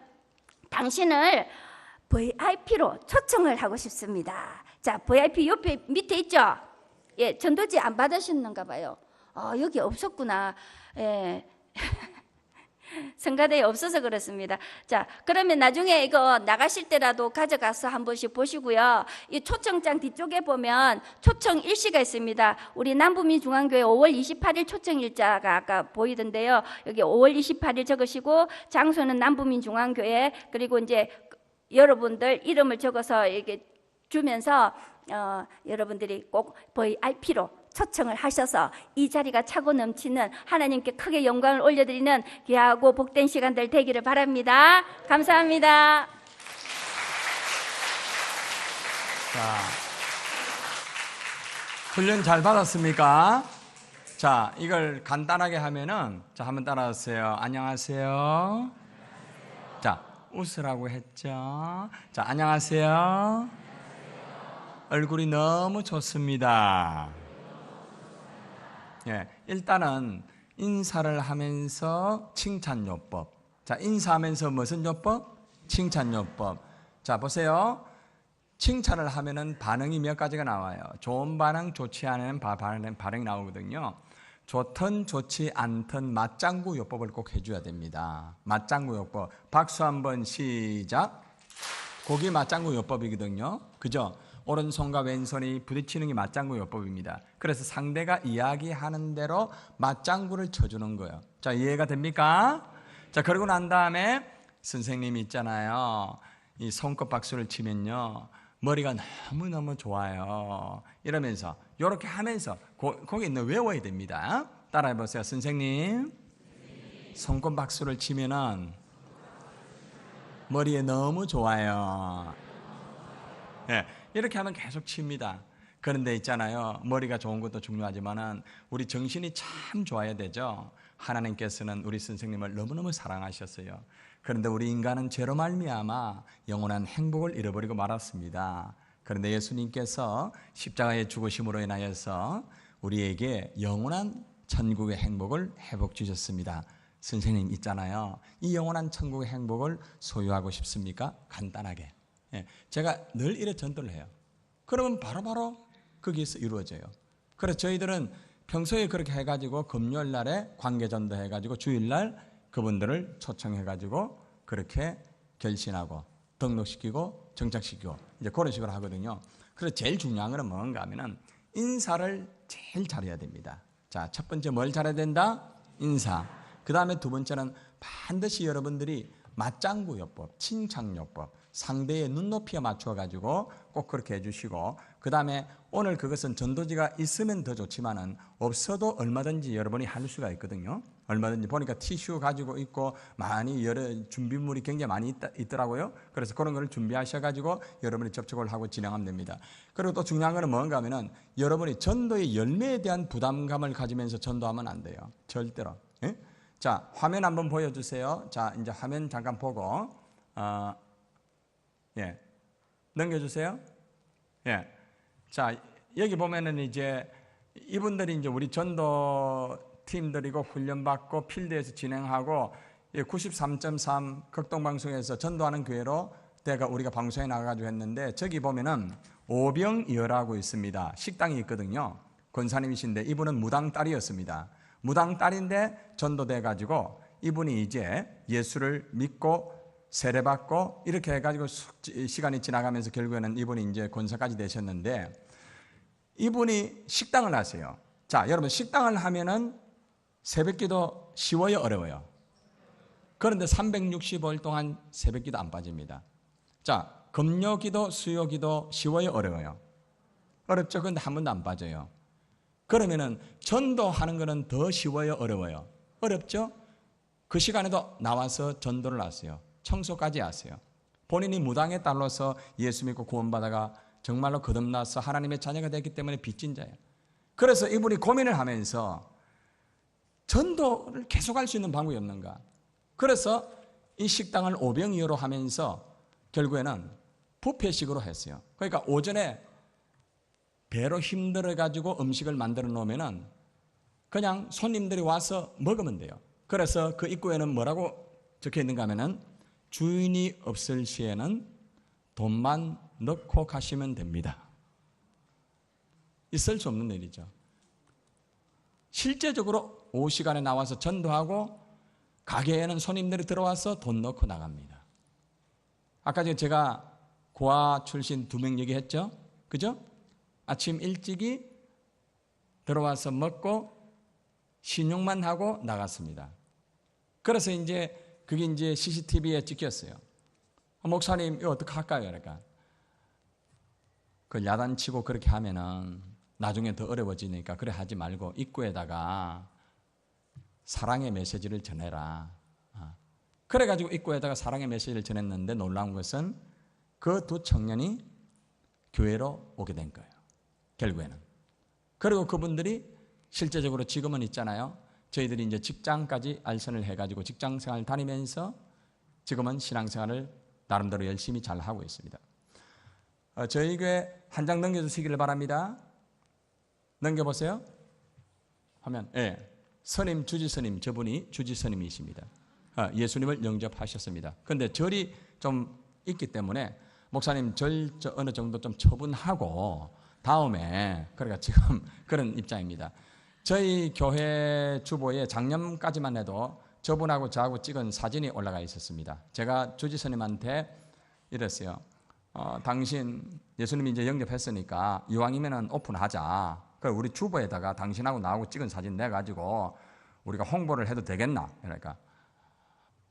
당신을 VIP로 초청을 하고 싶습니다. 자, VIP 옆에 밑에 있죠? 예, 전도지 안 받으셨는가 봐요. 여기 없었구나. 예. 성가대에 없어서 그렇습니다. 자, 그러면 나중에 이거 나가실 때라도 가져가서 한 번씩 보시고요. 이 초청장 뒤쪽에 보면 초청 일시가 있습니다. 우리 남부민중앙교회 5월 28일 초청 일자가 아까 보이던데요. 여기 5월 28일 적으시고 장소는 남부민중앙교회, 그리고 이제 여러분들 이름을 적어서 이렇게 주면서 여러분들이 꼭 VIP로 초청을 하셔서 이 자리가 차고 넘치는 하나님께 크게 영광을 올려드리는 귀하고 복된 시간들 되기를 바랍니다. 감사합니다. 자, 훈련 잘 받았습니까? 자, 이걸 간단하게 하면은, 자, 한번 따라하세요. 안녕하세요. 자, 웃으라고 했죠. 자, 안녕하세요. 얼굴이 너무 좋습니다. 예, 일단은 인사를 하면서 칭찬요법. 자, 인사하면서 무슨 요법? 칭찬요법. 자, 보세요. 칭찬을 하면은 반응이 몇 가지가 나와요. 좋은 반응, 좋지 않은 반응이 나오거든요. 좋든 좋지 않든 맞장구 요법을 꼭 해줘야 됩니다. 맞장구 요법. 박수 한번 시작. 그게 맞장구 요법이거든요. 그죠? 오른손과 왼손이 부딪히는 게 맞장구 요법입니다. 그래서 상대가 이야기하는 대로 맞장구를 쳐주는 거예요. 자, 이해가 됩니까? 자, 그러고 난 다음에 선생님이 있잖아요. 이 손끝 박수를 치면요, 머리가 너무너무 좋아요. 이러면서 이렇게 하면서 거기 있는 외워야 됩니다. 따라해 보세요. 선생님, 손끝 박수를 치면은 머리에 너무 좋아요. 네, 이렇게 하면 계속 칩니다. 그런데 있잖아요, 머리가 좋은 것도 중요하지만은 우리 정신이 참 좋아야 되죠. 하나님께서는 우리 선생님을 너무너무 사랑하셨어요. 그런데 우리 인간은 죄로 말미암아 영원한 행복을 잃어버리고 말았습니다. 그런데 예수님께서 십자가의 죽으심으로 인하여서 우리에게 영원한 천국의 행복을 회복 주셨습니다. 선생님 있잖아요. 이 영원한 천국의 행복을 소유하고 싶습니까? 간단하게. 제가 늘 이래 전도를 해요. 그러면 바로바로 거기에서 이루어져요. 그래서 저희들은 평소에 그렇게 해가지고 금요일 날에 관계전도 해가지고 주일날 그분들을 초청해가지고 그렇게 결신하고 등록시키고 정착시키고 이제 그런 식으로 하거든요. 그래서 제일 중요한 건 뭔가 하면은 인사를 제일 잘해야 됩니다. 자, 첫 번째 뭘 잘해야 된다? 인사. 그 다음에 두 번째는 반드시 여러분들이 맞장구요법, 칭찬요법, 상대의 눈높이에 맞춰가지고 꼭 그렇게 해주시고, 그 다음에 오늘 그것은 전도지가 있으면 더 좋지만은 없어도 얼마든지 여러분이 할 수가 있거든요. 얼마든지 보니까 티슈 가지고 있고 많이 여러 준비물이 굉장히 많이 있더라고요. 그래서 그런 걸 준비하셔가지고 여러분이 접촉을 하고 진행하면 됩니다. 그리고 또 중요한 거는 뭔가 하면은 여러분이 전도의 열매에 대한 부담감을 가지면서 전도하면 안 돼요. 절대로. 예? 자, 화면 한번 보여주세요. 자, 이제 화면 잠깐 보고, 넘겨주세요. 예. 자, 여기 보면은 이제 이분들이 이제 우리 전도 팀들이고 훈련받고 필드에서 진행하고 93.3 극동방송에서 전도하는 교회로 내가 우리가 방송에 나가가지고 했는데 저기 보면은 오병이어라고 있습니다. 식당이 있거든요. 권사님이신데 이분은 무당 딸이었습니다. 무당 딸인데 전도돼가지고 이분이 이제 예수를 믿고 세례받고 이렇게 해가지고 시간이 지나가면서 결국에는 이분이 이제 권사까지 되셨는데 이분이 식당을 하세요. 자, 여러분 식당을 하면은 새벽기도 쉬워요, 어려워요? 그런데 365일 동안 새벽기도 안 빠집니다. 자, 금요기도, 수요기도 쉬워요, 어려워요? 어렵죠. 그런데 한 번도 안 빠져요. 그러면은 전도하는 거는 더 쉬워요, 어려워요? 어렵죠? 그 시간에도 나와서 전도를 하세요. 청소까지 하세요. 본인이 무당의 딸로서 예수 믿고 구원받아가 정말로 거듭나서 하나님의 자녀가 됐기 때문에 빚진 자예요. 그래서 이분이 고민을 하면서 전도를 계속할 수 있는 방법이 없는가. 그래서 이 식당을 오병이어로 하면서 결국에는 뷔페식으로 했어요. 그러니까 오전에 배로 힘들어가지고 음식을 만들어 놓으면은 그냥 손님들이 와서 먹으면 돼요. 그래서 그 입구에는 뭐라고 적혀 있는가 하면은 주인이 없을 시에는 돈만 넣고 가시면 됩니다. 있을 수 없는 일이죠. 실제적으로 오후 시간에 나와서 전도하고 가게에는 손님들이 들어와서 돈 넣고 나갑니다. 아까 제가 고아 출신 2명 얘기했죠? 그죠? 아침 일찍이 들어와서 먹고 신용만 하고 나갔습니다. 그래서 이제 그게 이제 CCTV에 찍혔어요. 목사님 이거 어떻게 할까요? 그러니까 그 야단치고 그렇게 하면은 나중에 더 어려워지니까 그래 하지 말고 입구에다가 사랑의 메시지를 전해라. 그래가지고 입구에다가 사랑의 메시지를 전했는데 놀라운 것은 그 2 청년이 교회로 오게 된 거예요. 결국에는. 그리고 그분들이 실제적으로 지금은 있잖아요. 저희들이 이제 직장까지 알선을 해가지고 직장생활 다니면서 지금은 신앙생활을 나름대로 열심히 잘 하고 있습니다. 저희 교회 한 장 넘겨주시기를 바랍니다. 넘겨보세요. 화면. 예. 스님, 주지스님, 저분이 주지스님이십니다. 예수님을 영접하셨습니다. 그런데 절이 좀 있기 때문에 목사님 절 어느 정도 좀 처분하고 다음에 그러니까 지금 그런 입장입니다. 저희 교회 주보에 작년까지만 해도 저분하고 저하고 찍은 사진이 올라가 있었습니다. 제가 주지스님한테 이랬어요. 당신 예수님이 이제 영접했으니까 이왕이면은 오픈하자. 그래 우리 주보에다가 당신하고 나하고 찍은 사진 내가지고 우리가 홍보를 해도 되겠나? 그러니까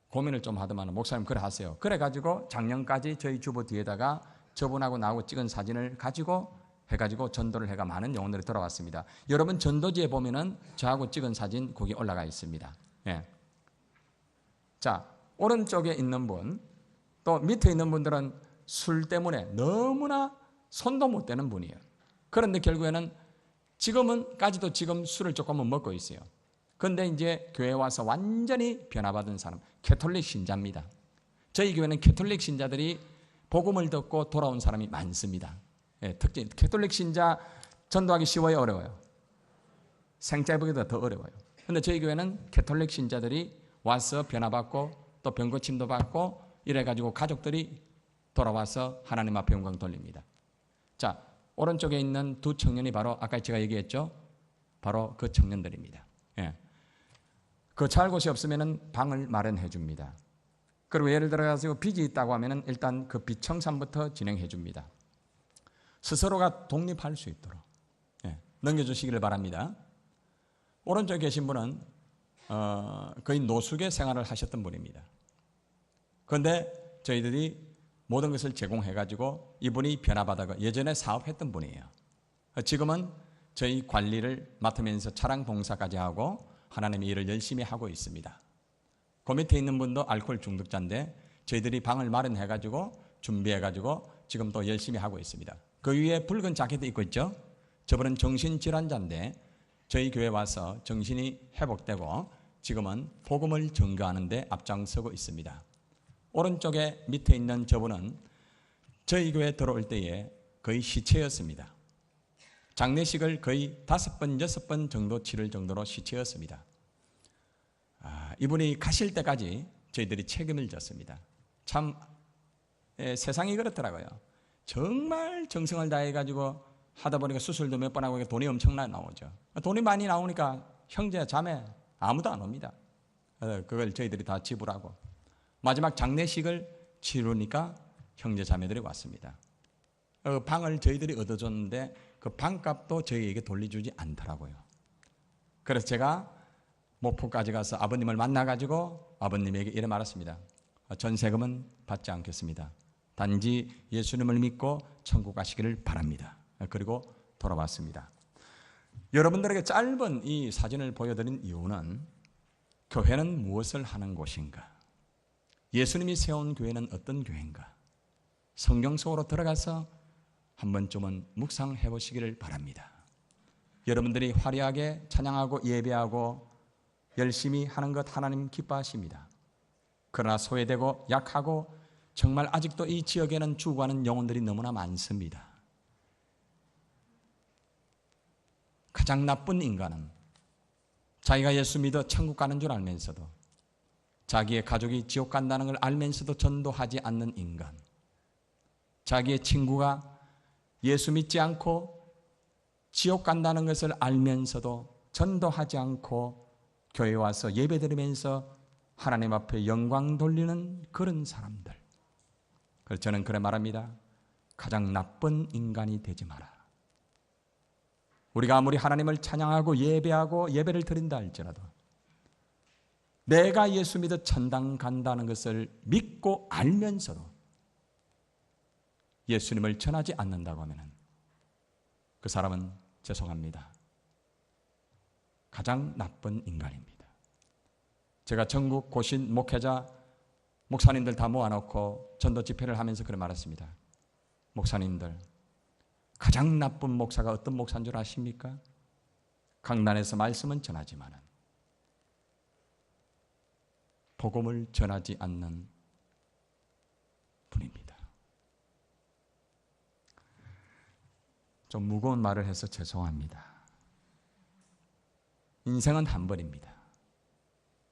고민을 좀 하더만 목사님 그래 하세요. 그래가지고 작년까지 저희 주보 뒤에다가 저분하고 나하고 찍은 사진을 가지고 해가지고 전도를 해가 많은 영혼들이 돌아왔습니다. 여러분 전도지에 보면은 저하고 찍은 사진 거기 올라가 있습니다. 예. 자, 오른쪽에 있는 분, 또 밑에 있는 분들은 술 때문에 너무나 손도 못 대는 분이에요. 그런데 결국에는 지금은까지도 지금 술을 조금은 먹고 있어요. 그런데 이제 교회 와서 완전히 변화받은 사람, 캐톨릭 신자입니다. 저희 교회는 캐톨릭 신자들이 복음을 듣고 돌아온 사람이 많습니다. 특징. 캐톨릭 신자 전도하기 쉬워요, 어려워요? 생자보다 더 어려워요. 그런데 저희 교회는 캐톨릭 신자들이 와서 변화받고 또 병고침도 받고 이래가지고 가족들이 돌아와서 하나님 앞에 영광 돌립니다. 자, 오른쪽에 있는 두 청년이 바로 아까 제가 얘기했죠? 바로 그 청년들입니다. 예. 그 잘 곳이 없으면 방을 마련해 줍니다. 그리고 예를 들어서 빚이 있다고 하면 일단 그 빚 청산부터 진행해 줍니다. 스스로가 독립할 수 있도록 넘겨주시기를 바랍니다. 오른쪽에 계신 분은 거의 노숙의 생활을 하셨던 분입니다. 그런데 저희들이 모든 것을 제공해가지고 이분이 변화받아가 예전에 사업했던 분이에요. 지금은 저희 관리를 맡으면서 차량 봉사까지 하고 하나님의 일을 열심히 하고 있습니다. 그 밑에 있는 분도 알코올 중독자인데 저희들이 방을 마련해가지고 준비해가지고 지금 또 열심히 하고 있습니다. 그 위에 붉은 자켓도 입고 있죠. 저분은 정신질환자인데 저희 교회 와서 정신이 회복되고 지금은 복음을 전가하는 데 앞장서고 있습니다. 오른쪽에 밑에 있는 저분은 저희 교회 들어올 때에 거의 시체였습니다. 장례식을 거의 5번, 6번 정도 치를 정도로 시체였습니다. 이분이 가실 때까지 저희들이 책임을 졌습니다. 참 세상이 그렇더라고요. 정말 정성을 다해가지고 하다 보니까 수술도 몇 번 하고 돈이 엄청나게 나오죠. 돈이 많이 나오니까 형제, 자매 아무도 안 옵니다. 그걸 저희들이 다 지불하고 마지막 장례식을 치르니까 형제, 자매들이 왔습니다. 방을 저희들이 얻어줬는데 그 방값도 저희에게 돌려주지 않더라고요. 그래서 제가 목포까지 가서 아버님을 만나가지고 아버님에게 이래 말했습니다. 전세금은 받지 않겠습니다. 단지 예수님을 믿고 천국 가시기를 바랍니다. 그리고 돌아왔습니다. 여러분들에게 짧은 이 사진을 보여드린 이유는 교회는 무엇을 하는 곳인가? 예수님이 세운 교회는 어떤 교회인가? 성경 속으로 들어가서 한 번쯤은 묵상해 보시기를 바랍니다. 여러분들이 화려하게 찬양하고 예배하고 열심히 하는 것 하나님 기뻐하십니다. 그러나 소외되고 약하고 정말 아직도 이 지역에는 죽어가는 영혼들이 너무나 많습니다. 가장 나쁜 인간은 자기가 예수 믿어 천국 가는 줄 알면서도 자기의 가족이 지옥 간다는 걸 알면서도 전도하지 않는 인간, 자기의 친구가 예수 믿지 않고 지옥 간다는 것을 알면서도 전도하지 않고 교회 와서 예배드리면서 하나님 앞에 영광 돌리는 그런 사람들. 그래서 저는 그래 말합니다. 가장 나쁜 인간이 되지 마라. 우리가 아무리 하나님을 찬양하고 예배하고 예배를 드린다 할지라도 내가 예수 믿어 천당 간다는 것을 믿고 알면서도 예수님을 전하지 않는다고 하면 그 사람은 죄송합니다. 가장 나쁜 인간입니다. 제가 전국 고신 목회자 목사님들 다 모아놓고 전도 집회를 하면서 그래 말했습니다. 목사님들, 가장 나쁜 목사가 어떤 목사인 줄 아십니까? 강단에서 말씀은 전하지만 복음을 전하지 않는 분입니다. 좀 무거운 말을 해서 죄송합니다. 인생은 한 번입니다.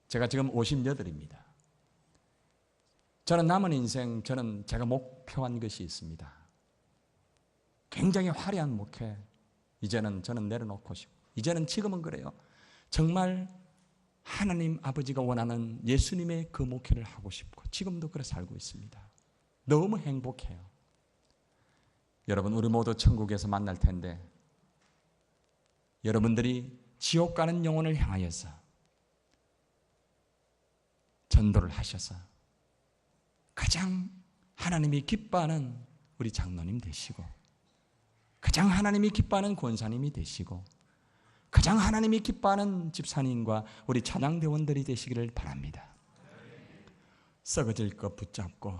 제가 지금 58입니다. 저는 남은 인생, 제가 목표한 것이 있습니다. 굉장히 화려한 목회, 이제는 저는 내려놓고 싶고, 지금은 그래요. 정말 하나님 아버지가 원하는 예수님의 그 목회를 하고 싶고, 지금도 그래 살고 있습니다. 너무 행복해요. 여러분, 우리 모두 천국에서 만날 텐데, 여러분들이 지옥 가는 영혼을 향하여서 전도를 하셔서 가장 하나님이 기뻐하는 우리 장로님 되시고, 가장 하나님이 기뻐하는 권사님이 되시고, 가장 하나님이 기뻐하는 집사님과 우리 찬양대원들이 되시기를 바랍니다. 썩어질 것 붙잡고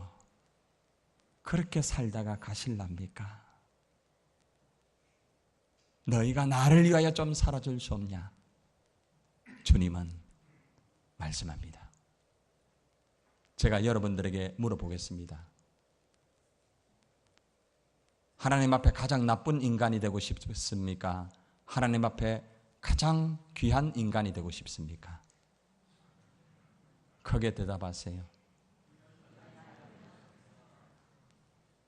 그렇게 살다가 가실랍니까? 너희가 나를 위하여 좀 살아줄 수 없냐? 주님은 말씀합니다. 제가 여러분들에게 물어보겠습니다. 하나님 앞에 가장 나쁜 인간이 되고 싶습니까? 하나님 앞에 가장 귀한 인간이 되고 싶습니까? 크게 대답하세요.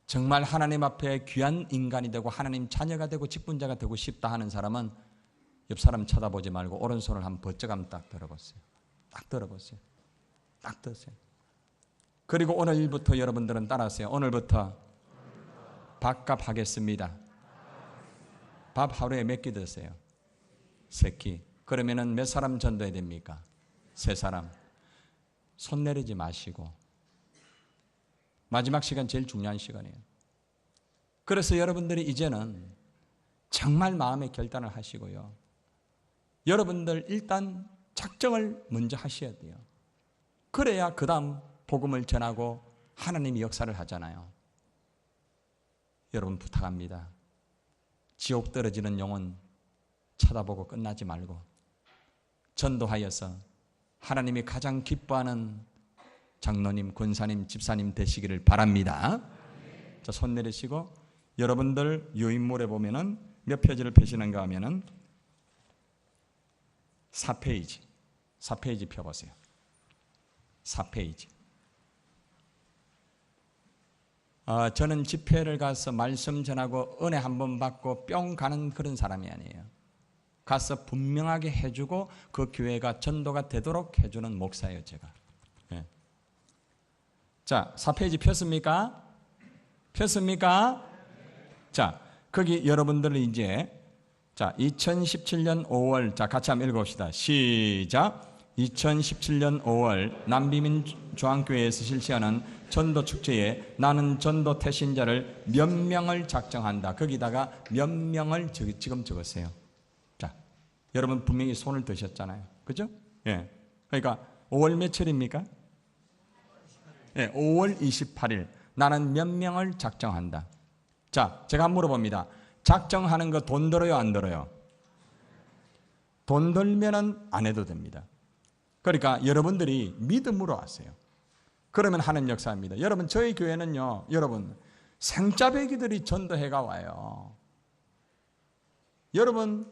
정말 하나님 앞에 귀한 인간이 되고 하나님 자녀가 되고 직분자가 되고 싶다 하는 사람은 옆 사람 쳐다보지 말고 오른손을 한번 번쩍 한번 딱 들어보세요. 딱 들어보세요. 딱 드세요. 그리고 오늘부터 여러분들은 따라하세요. 오늘부터 밥값 하겠습니다. 밥 하루에 몇 끼 드세요? 3끼. 그러면은 몇 사람 전도해야 됩니까? 3사람. 손 내리지 마시고 마지막 시간 제일 중요한 시간이에요. 그래서 여러분들이 이제는 정말 마음의 결단을 하시고요. 여러분들 일단 작정을 먼저 하셔야 돼요. 그래야 그 다음 복음을 전하고 하나님이 역사를 하잖아요. 여러분 부탁합니다. 지옥 떨어지는 영혼 쳐다보고 끝나지 말고 전도하여서 하나님이 가장 기뻐하는 장로님, 권사님, 집사님 되시기를 바랍니다. 자, 손 내리시고 여러분들 유인물에 보면은 몇 페이지를 펴시는가 하면은 4페이지 펴보세요. 4페이지. 저는 집회를 가서 말씀 전하고 은혜 한번 받고 뿅 가는 그런 사람이 아니에요. 가서 분명하게 해주고 그 교회가 전도가 되도록 해주는 목사예요, 제가. 네. 자, 4페이지 폈습니까? 폈습니까? 자, 거기 여러분들은 이제 자, 2017년 5월 자, 같이 한번 읽어봅시다. 시작. 2017년 5월 남비민중앙교회에서 실시하는 전도 축제에 나는 전도 태신자를 몇 명을 작정한다. 거기다가 몇 명을 지금 적으세요. 자, 여러분 분명히 손을 드셨잖아요. 그죠? 예. 그러니까 5월 며칠입니까? 예, 5월 28일. 나는 몇 명을 작정한다. 자, 제가 한번 물어봅니다. 작정하는 거 돈 들어요, 안 들어요? 돈 들면은 안 해도 됩니다. 그러니까 여러분들이 믿음으로 하세요. 그러면 하나님 역사입니다. 여러분 저희 교회는요, 여러분 생짜배기들이 전도해가 와요. 여러분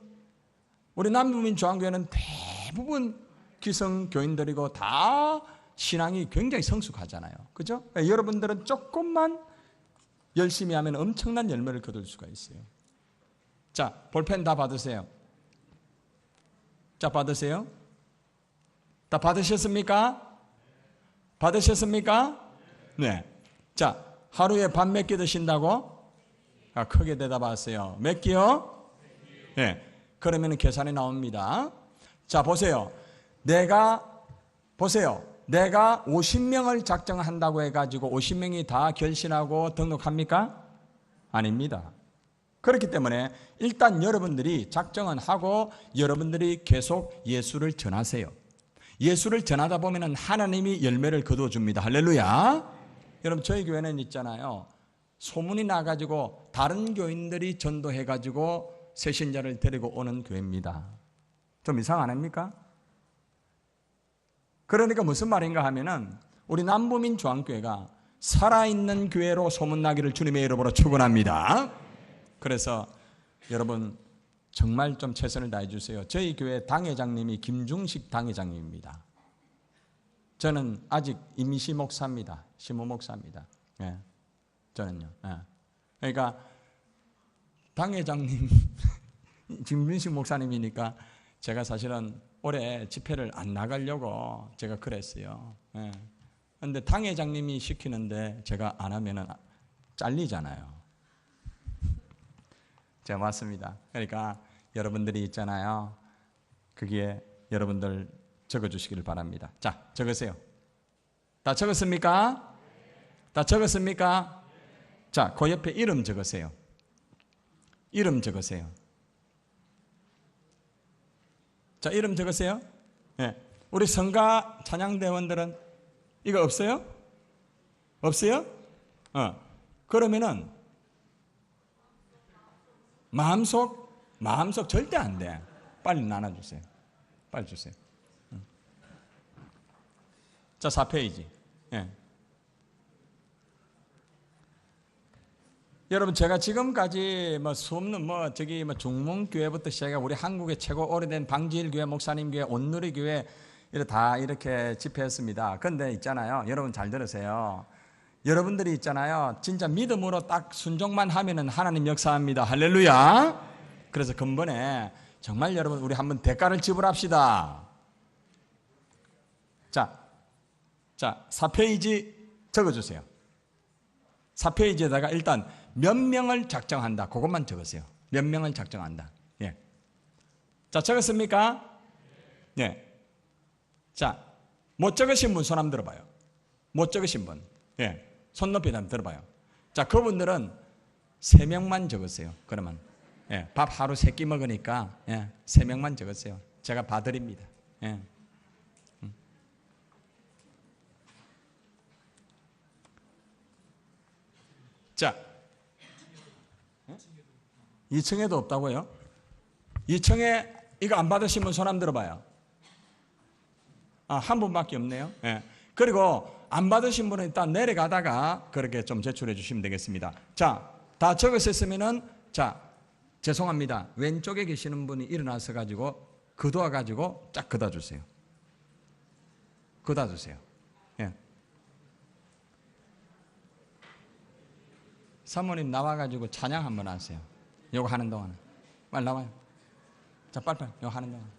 우리 남부민중앙교회는 대부분 기성교인들이고 다 신앙이 굉장히 성숙하잖아요. 그죠? 그러니까 여러분들은 조금만 열심히 하면 엄청난 열매를 거둘 수가 있어요. 자, 볼펜 다 받으세요. 자, 받으세요. 다 받으셨습니까? 받으셨습니까? 네. 자, 하루에 밥 몇 끼 드신다고? 크게 대답하세요. 몇 끼요? 네. 그러면 계산이 나옵니다. 자, 보세요. 내가 50명을 작정한다고 해가지고 50명이 다 결신하고 등록합니까? 아닙니다. 그렇기 때문에 일단 여러분들이 작정은 하고 여러분들이 계속 예수를 전하세요. 예수를 전하다 보면 하나님이 열매를 거두어줍니다. 할렐루야. 여러분 저희 교회는 있잖아요. 소문이 나가지고 다른 교인들이 전도해가지고 새신자를 데리고 오는 교회입니다. 좀 이상 안 합니까? 그러니까 무슨 말인가 하면은 우리 남부민중앙교회가 살아있는 교회로 소문나기를 주님의 이름으로 축원합니다. 그래서 여러분 정말 좀 최선을 다해 주세요. 저희 교회 당회장님이 김중식 당회장님입니다. 저는 아직 임시 목사입니다. 시무 목사입니다. 예. 저는요. 예. 그러니까 당회장님 김중식 목사님이니까 제가 사실은 올해 집회를 안 나가려고 제가 그랬어요. 그런데 당회장님이 시키는데 제가 안 하면 잘리잖아요. 제가 맞습니다. 그러니까 여러분들이 있잖아요. 거기에 여러분들 적어주시기를 바랍니다. 자, 적으세요. 다 적었습니까? 다 적었습니까? 자, 그 옆에 이름 적으세요. 이름 적으세요. 자, 이름 적으세요. 네. 우리 성가 찬양대원들은 이거 없어요? 없어요? 그러면은 마음속 절대 안 돼. 빨리 나눠주세요. 빨리 주세요. 자, 4페이지. 예. 여러분, 제가 지금까지 수없는 중문교회부터 시작해 우리 한국의 최고 오래된 방지일교회, 목사님교회, 온누리교회 다 이렇게 집회했습니다. 그런데 있잖아요, 여러분 잘 들으세요. 여러분들이 있잖아요, 진짜 믿음으로 딱 순종만 하면은 하나님 역사합니다. 할렐루야. 그래서 근본에 정말 여러분, 우리 한번 대가를 지불합시다. 자, 4페이지 적어주세요. 4페이지에다가 일단 몇 명을 작정한다, 그것만 적으세요. 몇 명을 작정한다. 예. 자, 적었습니까? 예. 자, 못 적으신 분 손 한번 들어봐요. 못 적으신 분. 예. 손 높이 한번 들어봐요. 자, 그분들은 3명만 적으세요. 그러면. 예. 밥 하루 3끼 먹으니까, 예. 3명만 적으세요. 제가 봐드립니다. 예. 자, 2층에도 없다고요? 2층에 이거 안 받으신 분 손 한번 들어봐요. 한 분밖에 없네요. 예. 그리고 안 받으신 분은 일단 내려가다가 그렇게 좀 제출해 주시면 되겠습니다. 자, 다 적으셨으면은, 자, 죄송합니다. 왼쪽에 계시는 분이 일어나서 가지고 걷어와 가지고 쫙 걷어 주세요. 걷어 주세요. 예. 사모님 나와가지고 찬양 한번 하세요. 요거 하는 동안 빨리 나와요. 자, 빨리빨리 요거 하는 동안.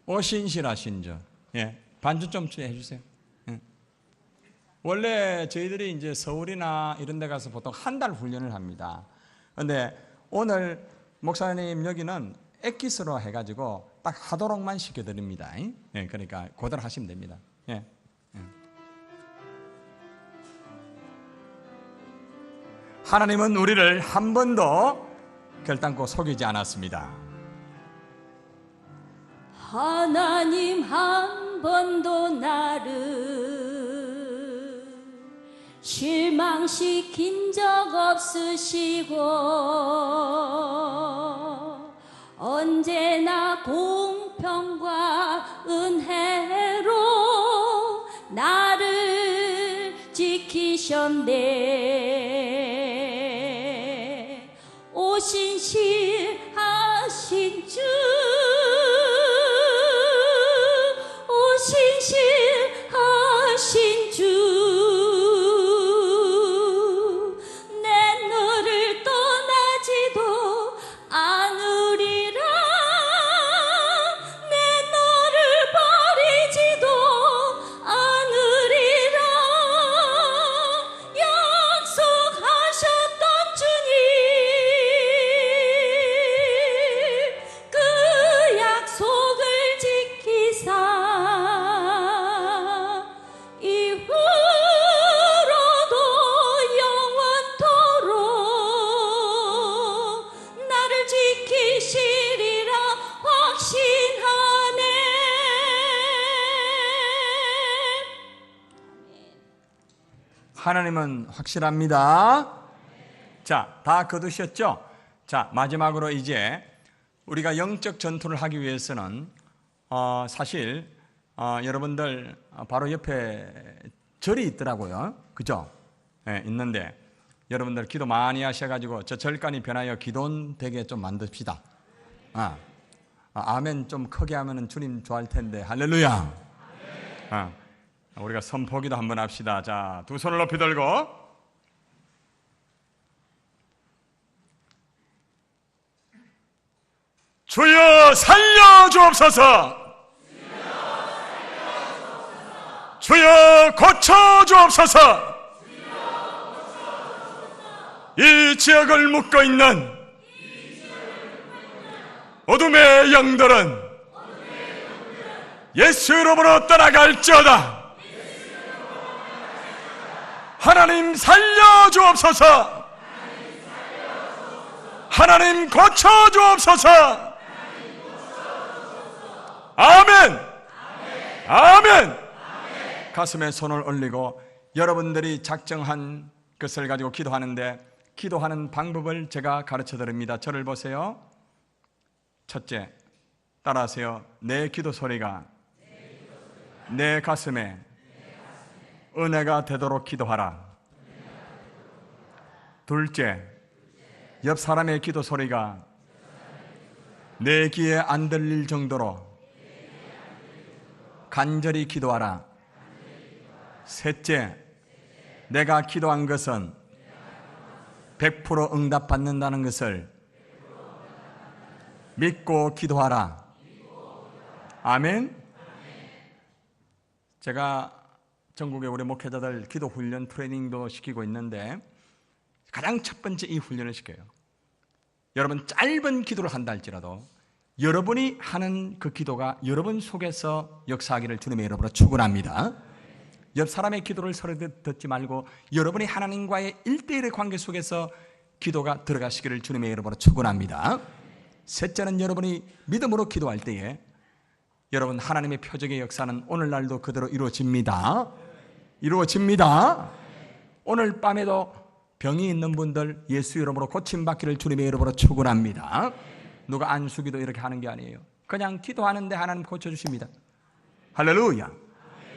오신실하신저. 예, 반주 좀 해주세요. 예. 원래 저희들이 이제 서울이나 이런 데 가서 보통 한 달 훈련을 합니다. 근데 오늘 목사님 여기는 엑기스로 해가지고 딱 하도록만 시켜드립니다. 예, 그러니까 그대로 하시면 됩니다. 예. 하나님은 우리를 한 번도 결단코 속이지 않았습니다. 하나님 한 번도 나를 실망시킨 적 없으시고 언제나 공평과 은혜로 나를 지키셨네. 오신실하신 주, 오신실하신 주, 내 너를 떠나지도 않으리라, 내 너를 버리지도 않으리라 약속하셨던 주님, 그 약속을 지키사 이후로도 영원토록 나를 지키시리라 확신하네. 하나님은 확실합니다. 자, 다 거두셨죠? 자, 마지막으로 이제 우리가 영적 전투를 하기 위해서는 사실 여러분들 바로 옆에 절이 있더라고요. 그죠? 네, 있는데 여러분들 기도 많이 하셔가지고 저 절간이 변하여 기도원 되게 좀 만듭시다. 아멘 좀 크게 하면 주님 좋아할 텐데. 할렐루야. 우리가 선포기도 한번 합시다. 자, 두 손을 높이 들고 주여 살려주옵소서. 주여 고쳐주옵소서. 이 지역을 묶고 있는 어둠의 영들은 예수로부터 떠나갈지어다. 하나님 살려주옵소서. 하나님 고쳐주옵소서. 아멘. 아멘. 가슴에 손을 올리고 여러분들이 작정한 것을 가지고 기도하는데 기도하는 방법을 제가 가르쳐 드립니다. 저를 보세요. 첫째, 따라하세요. 내 기도 소리가 내 가슴에 은혜가 되도록 기도하라. 둘째, 옆 사람의 기도 소리가 내 귀에 안 들릴 정도로 간절히 기도하라. 셋째, 내가 기도한 것은 100% 응답받는다는 것을 믿고 기도하라. 아멘. 제가 전국에 우리 목회자들 기도 훈련 트레이닝도 시키고 있는데 가장 첫 번째 이 훈련을 시켜요. 여러분 짧은 기도를 한다 할지라도 여러분이 하는 그 기도가 여러분 속에서 역사하기를 주님의 이름으로 축원합니다. 옆 사람의 기도를 서로 듣지 말고 여러분이 하나님과의 1대1의 관계 속에서 기도가 들어가시기를 주님의 이름으로 축원합니다. 셋째는 여러분이 믿음으로 기도할 때에 여러분 하나님의 표적의 역사는 오늘날도 그대로 이루어집니다. 이루어집니다. 오늘 밤에도 병이 있는 분들 예수 이름으로 고침받기를 주님의 이름으로 축원합니다. 누가 안수기도 이렇게 하는 게 아니에요. 그냥 기도하는데 하나님 고쳐주십니다. 할렐루야.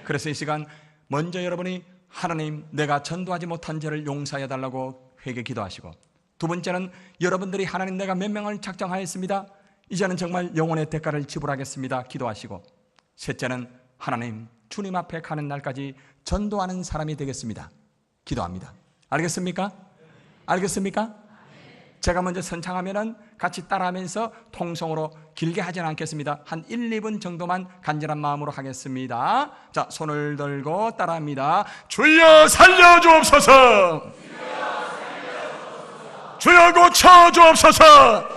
그래서 이 시간 먼저 여러분이 하나님 내가 전도하지 못한 죄를 용서해 달라고 회개 기도하시고, 두 번째는 여러분들이 하나님 내가 몇 명을 작정하였습니다, 이제는 정말 영혼의 대가를 지불하겠습니다 기도하시고, 셋째는 하나님 주님 앞에 가는 날까지 전도하는 사람이 되겠습니다 기도합니다. 알겠습니까? 알겠습니까? 제가 먼저 선창하면은 같이 따라하면서 통성으로 길게 하지는 않겠습니다. 한 1, 2분 정도만 간절한 마음으로 하겠습니다. 자, 손을 들고 따라합니다. 주여 살려주옵소서. 주여 고쳐주옵소서.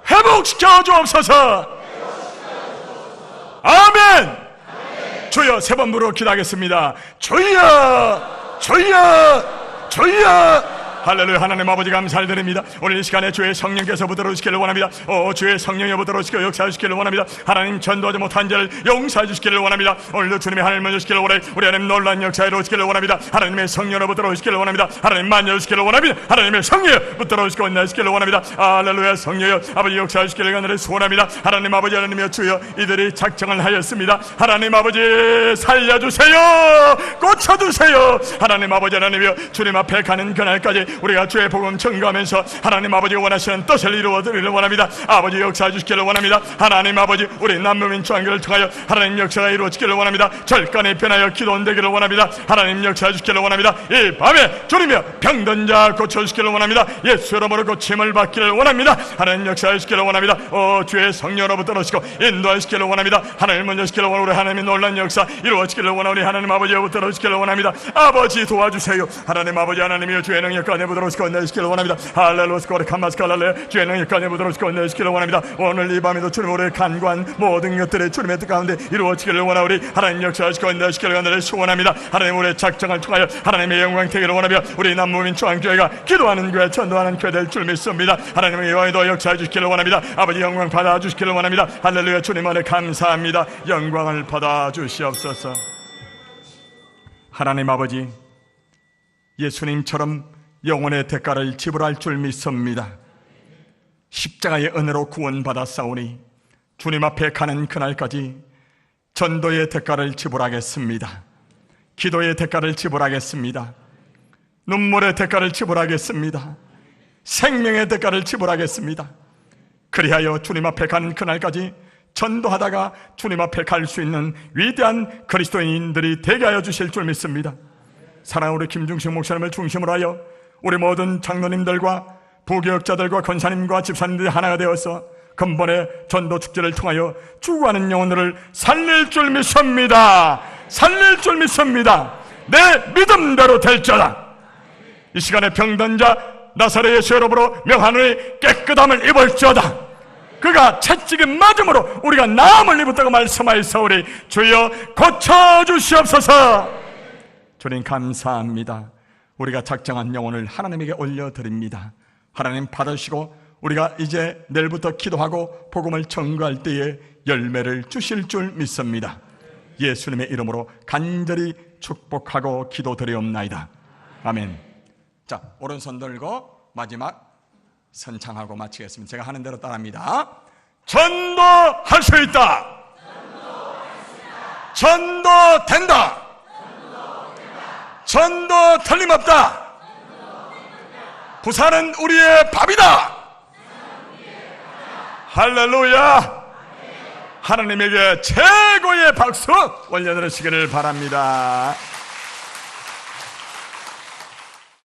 회복시켜 주옵소서. 아멘. 주여 세 번 부르고 기도하겠습니다. 주여 주여 주여. 할렐루야. 하나님 아버지 감사를 드립니다. 오늘 이 시간에 주의 성령께서 부들어주시기를 원합니다. 주의 성령이 부들어주시고 역사하시기를 원합니다. 하나님 전도하지 못한 자를 용서해 주시기를 원합니다. 오늘도 주님의 하나님 만져주시기를 원해 우리 하나님 놀라운 역사에 이루어지기를 원합니다. 하나님의 성령으로 부들어주시기를 원합니다. 하나님 만져주시기를 원합니다. 하나님의 성령 부들어주시고 원하시기를 원합니다. 할렐루야. 성령여 아버지 역사하시기를 간절히 소원합니다. 하나님 아버지 하나님여 주여 이들이 작정을 하였습니다. 하나님 아버지 살려주세요. 고쳐주세요. 하나님 아버지 하나님여 주님 앞에 가는 그날까지 우리가 주의 복음 전가하면서 하나님 아버지가 원하시는 뜻을 이루어드리기를 원합니다. 아버지 역사해 주시기를 원합니다. 하나님 아버지 우리 남무민 중앙교를 통하여 하나님 역사가 이루어지기를 원합니다. 절간에 변하여 기도되기를 원합니다. 하나님 역사해 주시기를 원합니다. 이 밤에 주님이여 병든 자 고쳐주시기를 원합니다. 예수 이름으로 고침을 받기를 원합니다. 하나님 역사해 주시기를 원합니다. 주의 성령으로부터 오시고 인도해 주시기를 원합니다. 하나님 먼저 주시기를 원하고 우리 하나님의 놀라운 역사 이루어지기를 원하오니 하나님 아버지로부터 오시기를 원합니다. 아버지 도와주세요. 하나님 아버지 하나님이여 주의 능력과 내부들어오시고 내시기를 원합니다. 할렐루야. 카마스칼랄레 주의 능력과 내부들어오시고 내시기를 원합니다. 오늘 이 밤에도 주님 우리의 간구한 모든 것들이 주님의 뜻 가운데 이루어지기를 원하오리 하나님 역사하시고 내시기를 간절히 소원합니다. 하나님 우리의 작정을 통하여 하나님의 영광 되기를 원하며 우리 남무민 중앙교회가 기도하는 교회 전도하는 교회 될 줄 믿습니다. 하나님의 영광도 역사해 주시기를 원합니다. 아버지 영광 받아 주시기를 원합니다. 할렐루야. 주님 안에 감사합니다. 영광을 받아 주시옵소서. 하나님 아버지 예수님처럼 영혼의 대가를 지불할 줄 믿습니다. 십자가의 은혜로 구원받았사오니 주님 앞에 가는 그날까지 전도의 대가를 지불하겠습니다. 기도의 대가를 지불하겠습니다. 눈물의 대가를 지불하겠습니다. 생명의 대가를 지불하겠습니다. 그리하여 주님 앞에 가는 그날까지 전도하다가 주님 앞에 갈 수 있는 위대한 그리스도인들이 되게 하여 주실 줄 믿습니다. 사랑하는 우리 김중식 목사님을 중심으로 하여 우리 모든 장로님들과 부교역자들과 권사님과 집사님들이 하나가 되어서 근본의 전도 축제를 통하여 죽어가는 영혼들을 살릴 줄 믿습니다. 살릴 줄 믿습니다. 내 믿음대로 될지어다. 이 시간에 병든 자 나사렛 예수 이름으로 명하노니 깨끗함을 입을지어다. 그가 채찍에 맞음으로 우리가 나음을 입었다고 말씀하였사오니 주여 고쳐주시옵소서. 주님 감사합니다. 우리가 작정한 영혼을 하나님에게 올려드립니다. 하나님 받으시고 우리가 이제 내일부터 기도하고 복음을 전가할 때에 열매를 주실 줄 믿습니다. 예수님의 이름으로 간절히 축복하고 기도드리옵나이다. 아멘. 자, 오른손 들고 마지막 선창하고 마치겠습니다. 제가 하는 대로 따라합니다. 전도할 수 있다. 전도된다. 전도 틀림없다. 부산은 우리의 밥이다. 할렐루야. 하나님에게 최고의 박수 올려드리시기를 바랍니다.